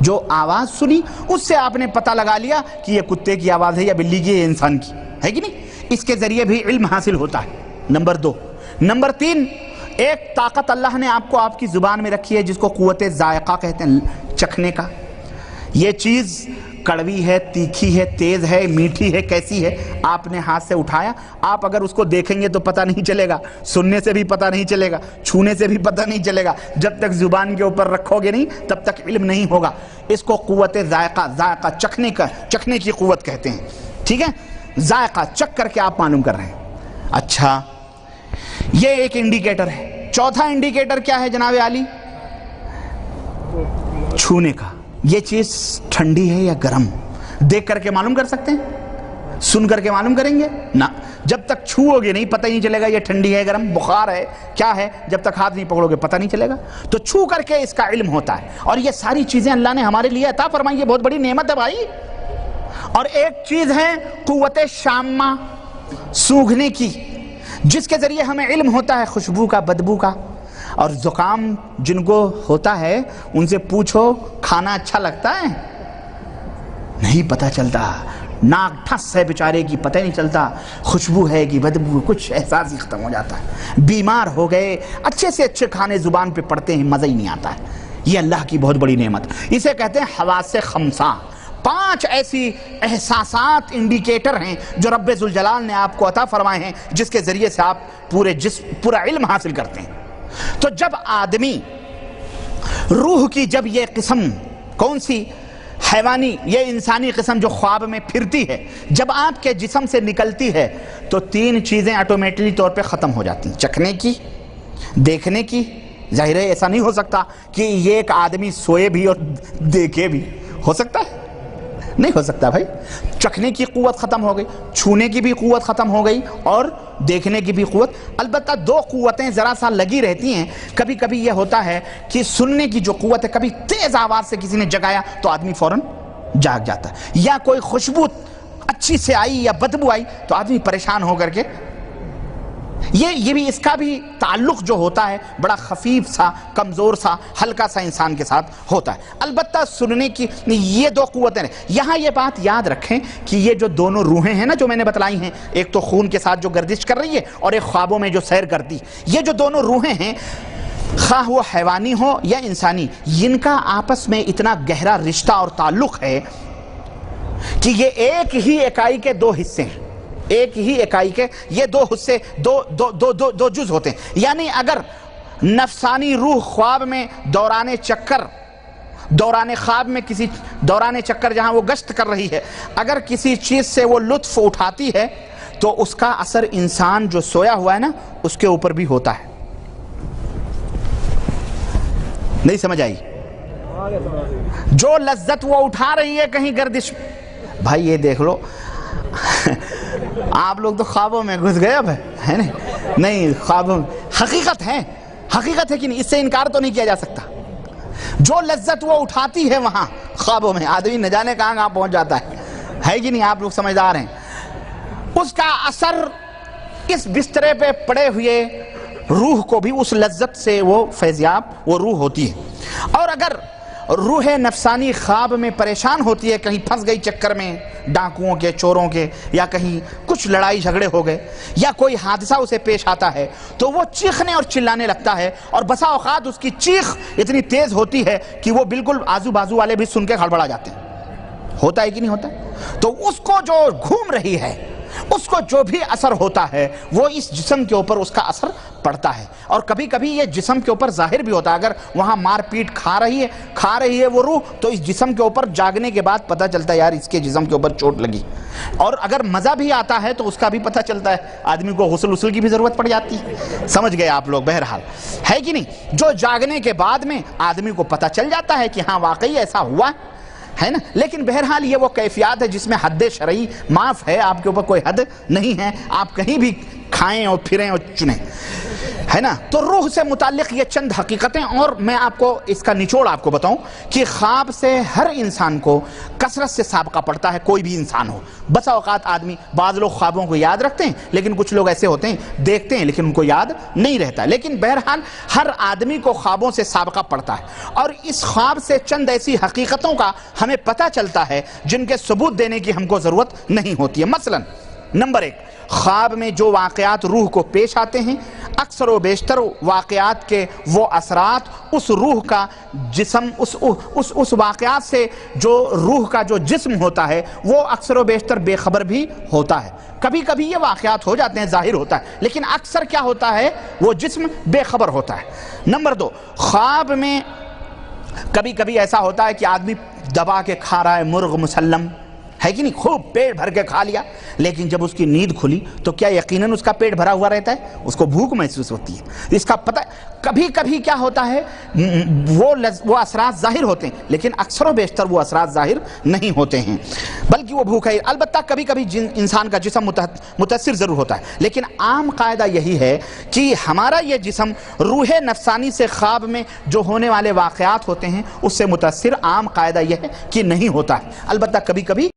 جو آواز سنی اس سے آپ نے پتہ لگا لیا کہ یہ کتے کی آواز ہے یا بلی کی یا انسان کی ہے کہ نہیں. اس کے ذریعے بھی علم حاصل ہوتا ہے. نمبر 2. نمبر 3، ایک طاقت اللہ نے آپ کو آپ کی زبان میں رکھی ہے جس کو قوت ذائقہ کہتے ہیں، چکھنے کا. یہ چیز کڑوی ہے، تیکھی ہے، تیز ہے، میٹھی ہے، کیسی ہے، آپ نے ہاتھ سے اٹھایا. آپ اگر اس کو دیکھیں گے تو پتہ نہیں چلے گا، سننے سے بھی پتہ نہیں چلے گا، چھونے سے بھی پتہ نہیں چلے گا. جب تک زبان کے اوپر رکھو گے نہیں تب تک علم نہیں ہوگا. اس کو قوت ذائقہ چکھنے کی قوت کہتے ہیں. ٹھیک ہے، ذائقہ چکھ کر کے آپ معلوم کر رہے ہیں. اچھا، یہ ایک انڈیکیٹر ہے. چوتھا انڈیکیٹر کیا ہے جناب عالی؟ چھونے کا. یہ چیز ٹھنڈی ہے یا گرم دیکھ کر کے معلوم کر سکتے ہیں؟ سن کر کے معلوم کریں گے نا. جب تک چھوؤ گے نہیں پتہ نہیں چلے گا یہ ٹھنڈی ہے، گرم، بخار ہے، کیا ہے. جب تک ہاتھ نہیں پکڑو گے پتہ نہیں چلے گا. تو چھو کر کے اس کا علم ہوتا ہے. اور یہ ساری چیزیں اللہ نے ہمارے لیے عطا فرمائی، یہ بہت بڑی نعمت ہے بھائی. اور ایک چیز ہے قوت شامہ، سونگھنے کی، جس کے ذریعے ہمیں علم ہوتا ہے خوشبو کا، بدبو کا. اور زکام جن کو ہوتا ہے ان سے پوچھو کھانا اچھا لگتا ہے؟ نہیں پتہ چلتا. ناک ٹھس ہے بیچارے کی، پتہ نہیں چلتا خوشبو ہے کہ بدبو، کچھ احساس ہی ختم ہو جاتا ہے. بیمار ہو گئے، اچھے سے اچھے کھانے زبان پہ پڑتے ہیں، مزہ ہی نہیں آتا ہے. یہ اللہ کی بہت بڑی نعمت. اسے کہتے ہیں حواس خمسہ. 5 ایسی احساسات انڈیکیٹر ہیں جو رب ذوالجلال نے آپ کو عطا فرمائے ہیں، جس کے ذریعے سے آپ پورا علم حاصل کرتے ہیں. تو جب آدمی روح کی جب یہ قسم، کون سی؟ حیوانی، یہ انسانی قسم جو خواب میں پھرتی ہے، جب آپ کے جسم سے نکلتی ہے تو 3 چیزیں آٹومیٹلی طور پہ ختم ہو جاتی ہیں. چکھنے کی، دیکھنے کی. ظاہر ہے ایسا نہیں ہو سکتا کہ یہ ایک آدمی سوئے بھی اور دیکھے بھی. ہو سکتا ہے؟ نہیں ہو سکتا بھائی. چکھنے کی قوت ختم ہو گئی، چھونے کی بھی قوت ختم ہو گئی، اور دیکھنے کی بھی قوت. البتہ 2 قوتیں ذرا سا لگی رہتی ہیں. کبھی کبھی یہ ہوتا ہے کہ سننے کی جو قوت ہے، کبھی تیز آواز سے کسی نے جگایا تو آدمی فوراً جاگ جاتا ہے، یا کوئی خوشبو اچھی سے آئی یا بدبو آئی تو آدمی پریشان ہو کر کے. یہ بھی اس کا بھی تعلق جو ہوتا ہے بڑا خفیف سا، کمزور سا، ہلکا سا انسان کے ساتھ ہوتا ہے. البتہ سننے کی یہ 2 قوتیں ہیں. یہاں یہ بات یاد رکھیں کہ یہ جو دونوں روحیں ہیں نا جو میں نے بتلائی ہیں، ایک تو خون کے ساتھ جو گردش کر رہی ہے اور ایک خوابوں میں جو سیر کرتی، یہ جو دونوں روحیں ہیں، خواہ وہ حیوانی ہو یا انسانی، ان کا آپس میں اتنا گہرا رشتہ اور تعلق ہے کہ یہ ایک ہی اکائی کے 2 حصے ہیں. ایک ہی اکائی کے یہ 2 حصے، دو جز ہوتے ہیں. یعنی اگر نفسانی روح خواب میں دوران خواب میں کسی دوران چکر جہاں وہ گشت کر رہی ہے، اگر کسی چیز سے وہ لطف اٹھاتی ہے تو اس کا اثر انسان جو سویا ہوا ہے نا اس کے اوپر بھی ہوتا ہے. نہیں سمجھ آئی؟ جو لذت وہ اٹھا رہی ہے کہیں گردش. بھائی یہ دیکھ لو، آپ لوگ تو خوابوں میں گھس گئے اب ہے نہیں. خوابوں حقیقت ہے کہ نہیں، اس سے انکار تو نہیں کیا جا سکتا. جو لذت وہ اٹھاتی ہے وہاں خوابوں میں، آدمی نہ جانے کہاں پہنچ جاتا ہے کہ نہیں. آپ لوگ سمجھدار ہیں. اس کا اثر اس بسترے پہ پڑے ہوئے روح کو بھی اس لذت سے وہ فیضیاب وہ روح ہوتی ہے. اور اگر روح نفسانی خواب میں پریشان ہوتی ہے، کہیں پھنس گئی چکر میں ڈاکوؤں کے، چوروں کے، یا کہیں کچھ لڑائی جھگڑے ہو گئے یا کوئی حادثہ اسے پیش آتا ہے تو وہ چیخنے اور چلانے لگتا ہے. اور بسا اوقات اس کی چیخ اتنی تیز ہوتی ہے کہ وہ بالکل آزو بازو والے بھی سن کے ہڑبڑا جاتے ہیں. ہوتا ہے کہ نہیں ہوتا؟ تو اس کو جو گھوم رہی ہے، اس کو جو بھی اثر ہوتا ہے وہ اس جسم کے اوپر اس کا اثر پڑتا ہے. اور کبھی کبھی یہ جسم کے اوپر ظاہر بھی ہوتا ہے. اگر وہاں مار پیٹ کھا رہی ہے وہ روح تو اس جسم کے اوپر جاگنے کے بعد پتہ چلتا ہے یار اس کے جسم کے اوپر چوٹ لگی. اور اگر مزہ بھی آتا ہے تو اس کا بھی پتہ چلتا ہے. آدمی کو غسل کی بھی ضرورت پڑ جاتی ہے. سمجھ گئے آپ لوگ؟ بہرحال ہے کہ نہیں، جو جاگنے کے بعد میں آدمی کو پتہ چل جاتا ہے کہ ہاں واقعی ایسا ہوا ہے نا. لیکن بہرحال یہ وہ کیفیات ہے جس میں حد شرعی معاف ہے، آپ کے اوپر کوئی حد نہیں ہے. آپ کہیں بھی کھائیں اور پھریں اور چنیں ہے نا. تو روح سے متعلق یہ چند حقیقتیں، اور میں آپ کو اس کا نچوڑ آپ کو بتاؤں کہ خواب سے ہر انسان کو کثرت سے سابقہ پڑتا ہے، کوئی بھی انسان ہو. بسا اوقات آدمی، بعض لوگ خوابوں کو یاد رکھتے ہیں، لیکن کچھ لوگ ایسے ہوتے ہیں دیکھتے ہیں لیکن ان کو یاد نہیں رہتا. لیکن بہرحال ہر آدمی کو خوابوں سے سابقہ پڑتا ہے، اور اس خواب سے چند ایسی حقیقتوں کا ہمیں پتہ چلتا ہے جن کے ثبوت دینے کی ہم کو ضرورت نہیں ہوتی ہے. مثلا نمبر 1، خواب میں جو واقعات روح کو پیش آتے ہیں، اکثر و بیشتر واقعات کے وہ اثرات اس روح کا جسم، اس واقعات سے جو روح کا جو جسم ہوتا ہے وہ اکثر و بیشتر بے خبر بھی ہوتا ہے. کبھی کبھی یہ واقعات ہو جاتے ہیں، ظاہر ہوتا ہے، لیکن اکثر کیا ہوتا ہے، وہ جسم بے خبر ہوتا ہے. نمبر 2، خواب میں کبھی کبھی ایسا ہوتا ہے کہ آدمی دبا کے کھا رہا ہے، مرغ مسلم ہے کہ نہیں، خوب پیٹ بھر کے کھا لیا، لیکن جب اس کی نیند کھلی تو کیا یقیناً اس کا پیٹ بھرا ہوا رہتا ہے؟ اس کو بھوک محسوس ہوتی ہے. اس کا پتہ کبھی کبھی کیا ہوتا ہے، وہ اثرات ظاہر ہوتے ہیں، لیکن اکثر و بیشتر وہ اثرات ظاہر نہیں ہوتے ہیں، بلکہ وہ بھوک ہے. البتہ کبھی کبھی انسان کا جسم متاثر ضرور ہوتا ہے، لیکن عام قاعدہ یہی ہے کہ ہمارا یہ جسم روح نفسانی سے خواب میں جو ہونے والے واقعات ہوتے ہیں اس سے متاثر عام قاعدہ یہ ہے کہ نہیں ہوتا ہے. البتہ کبھی کبھی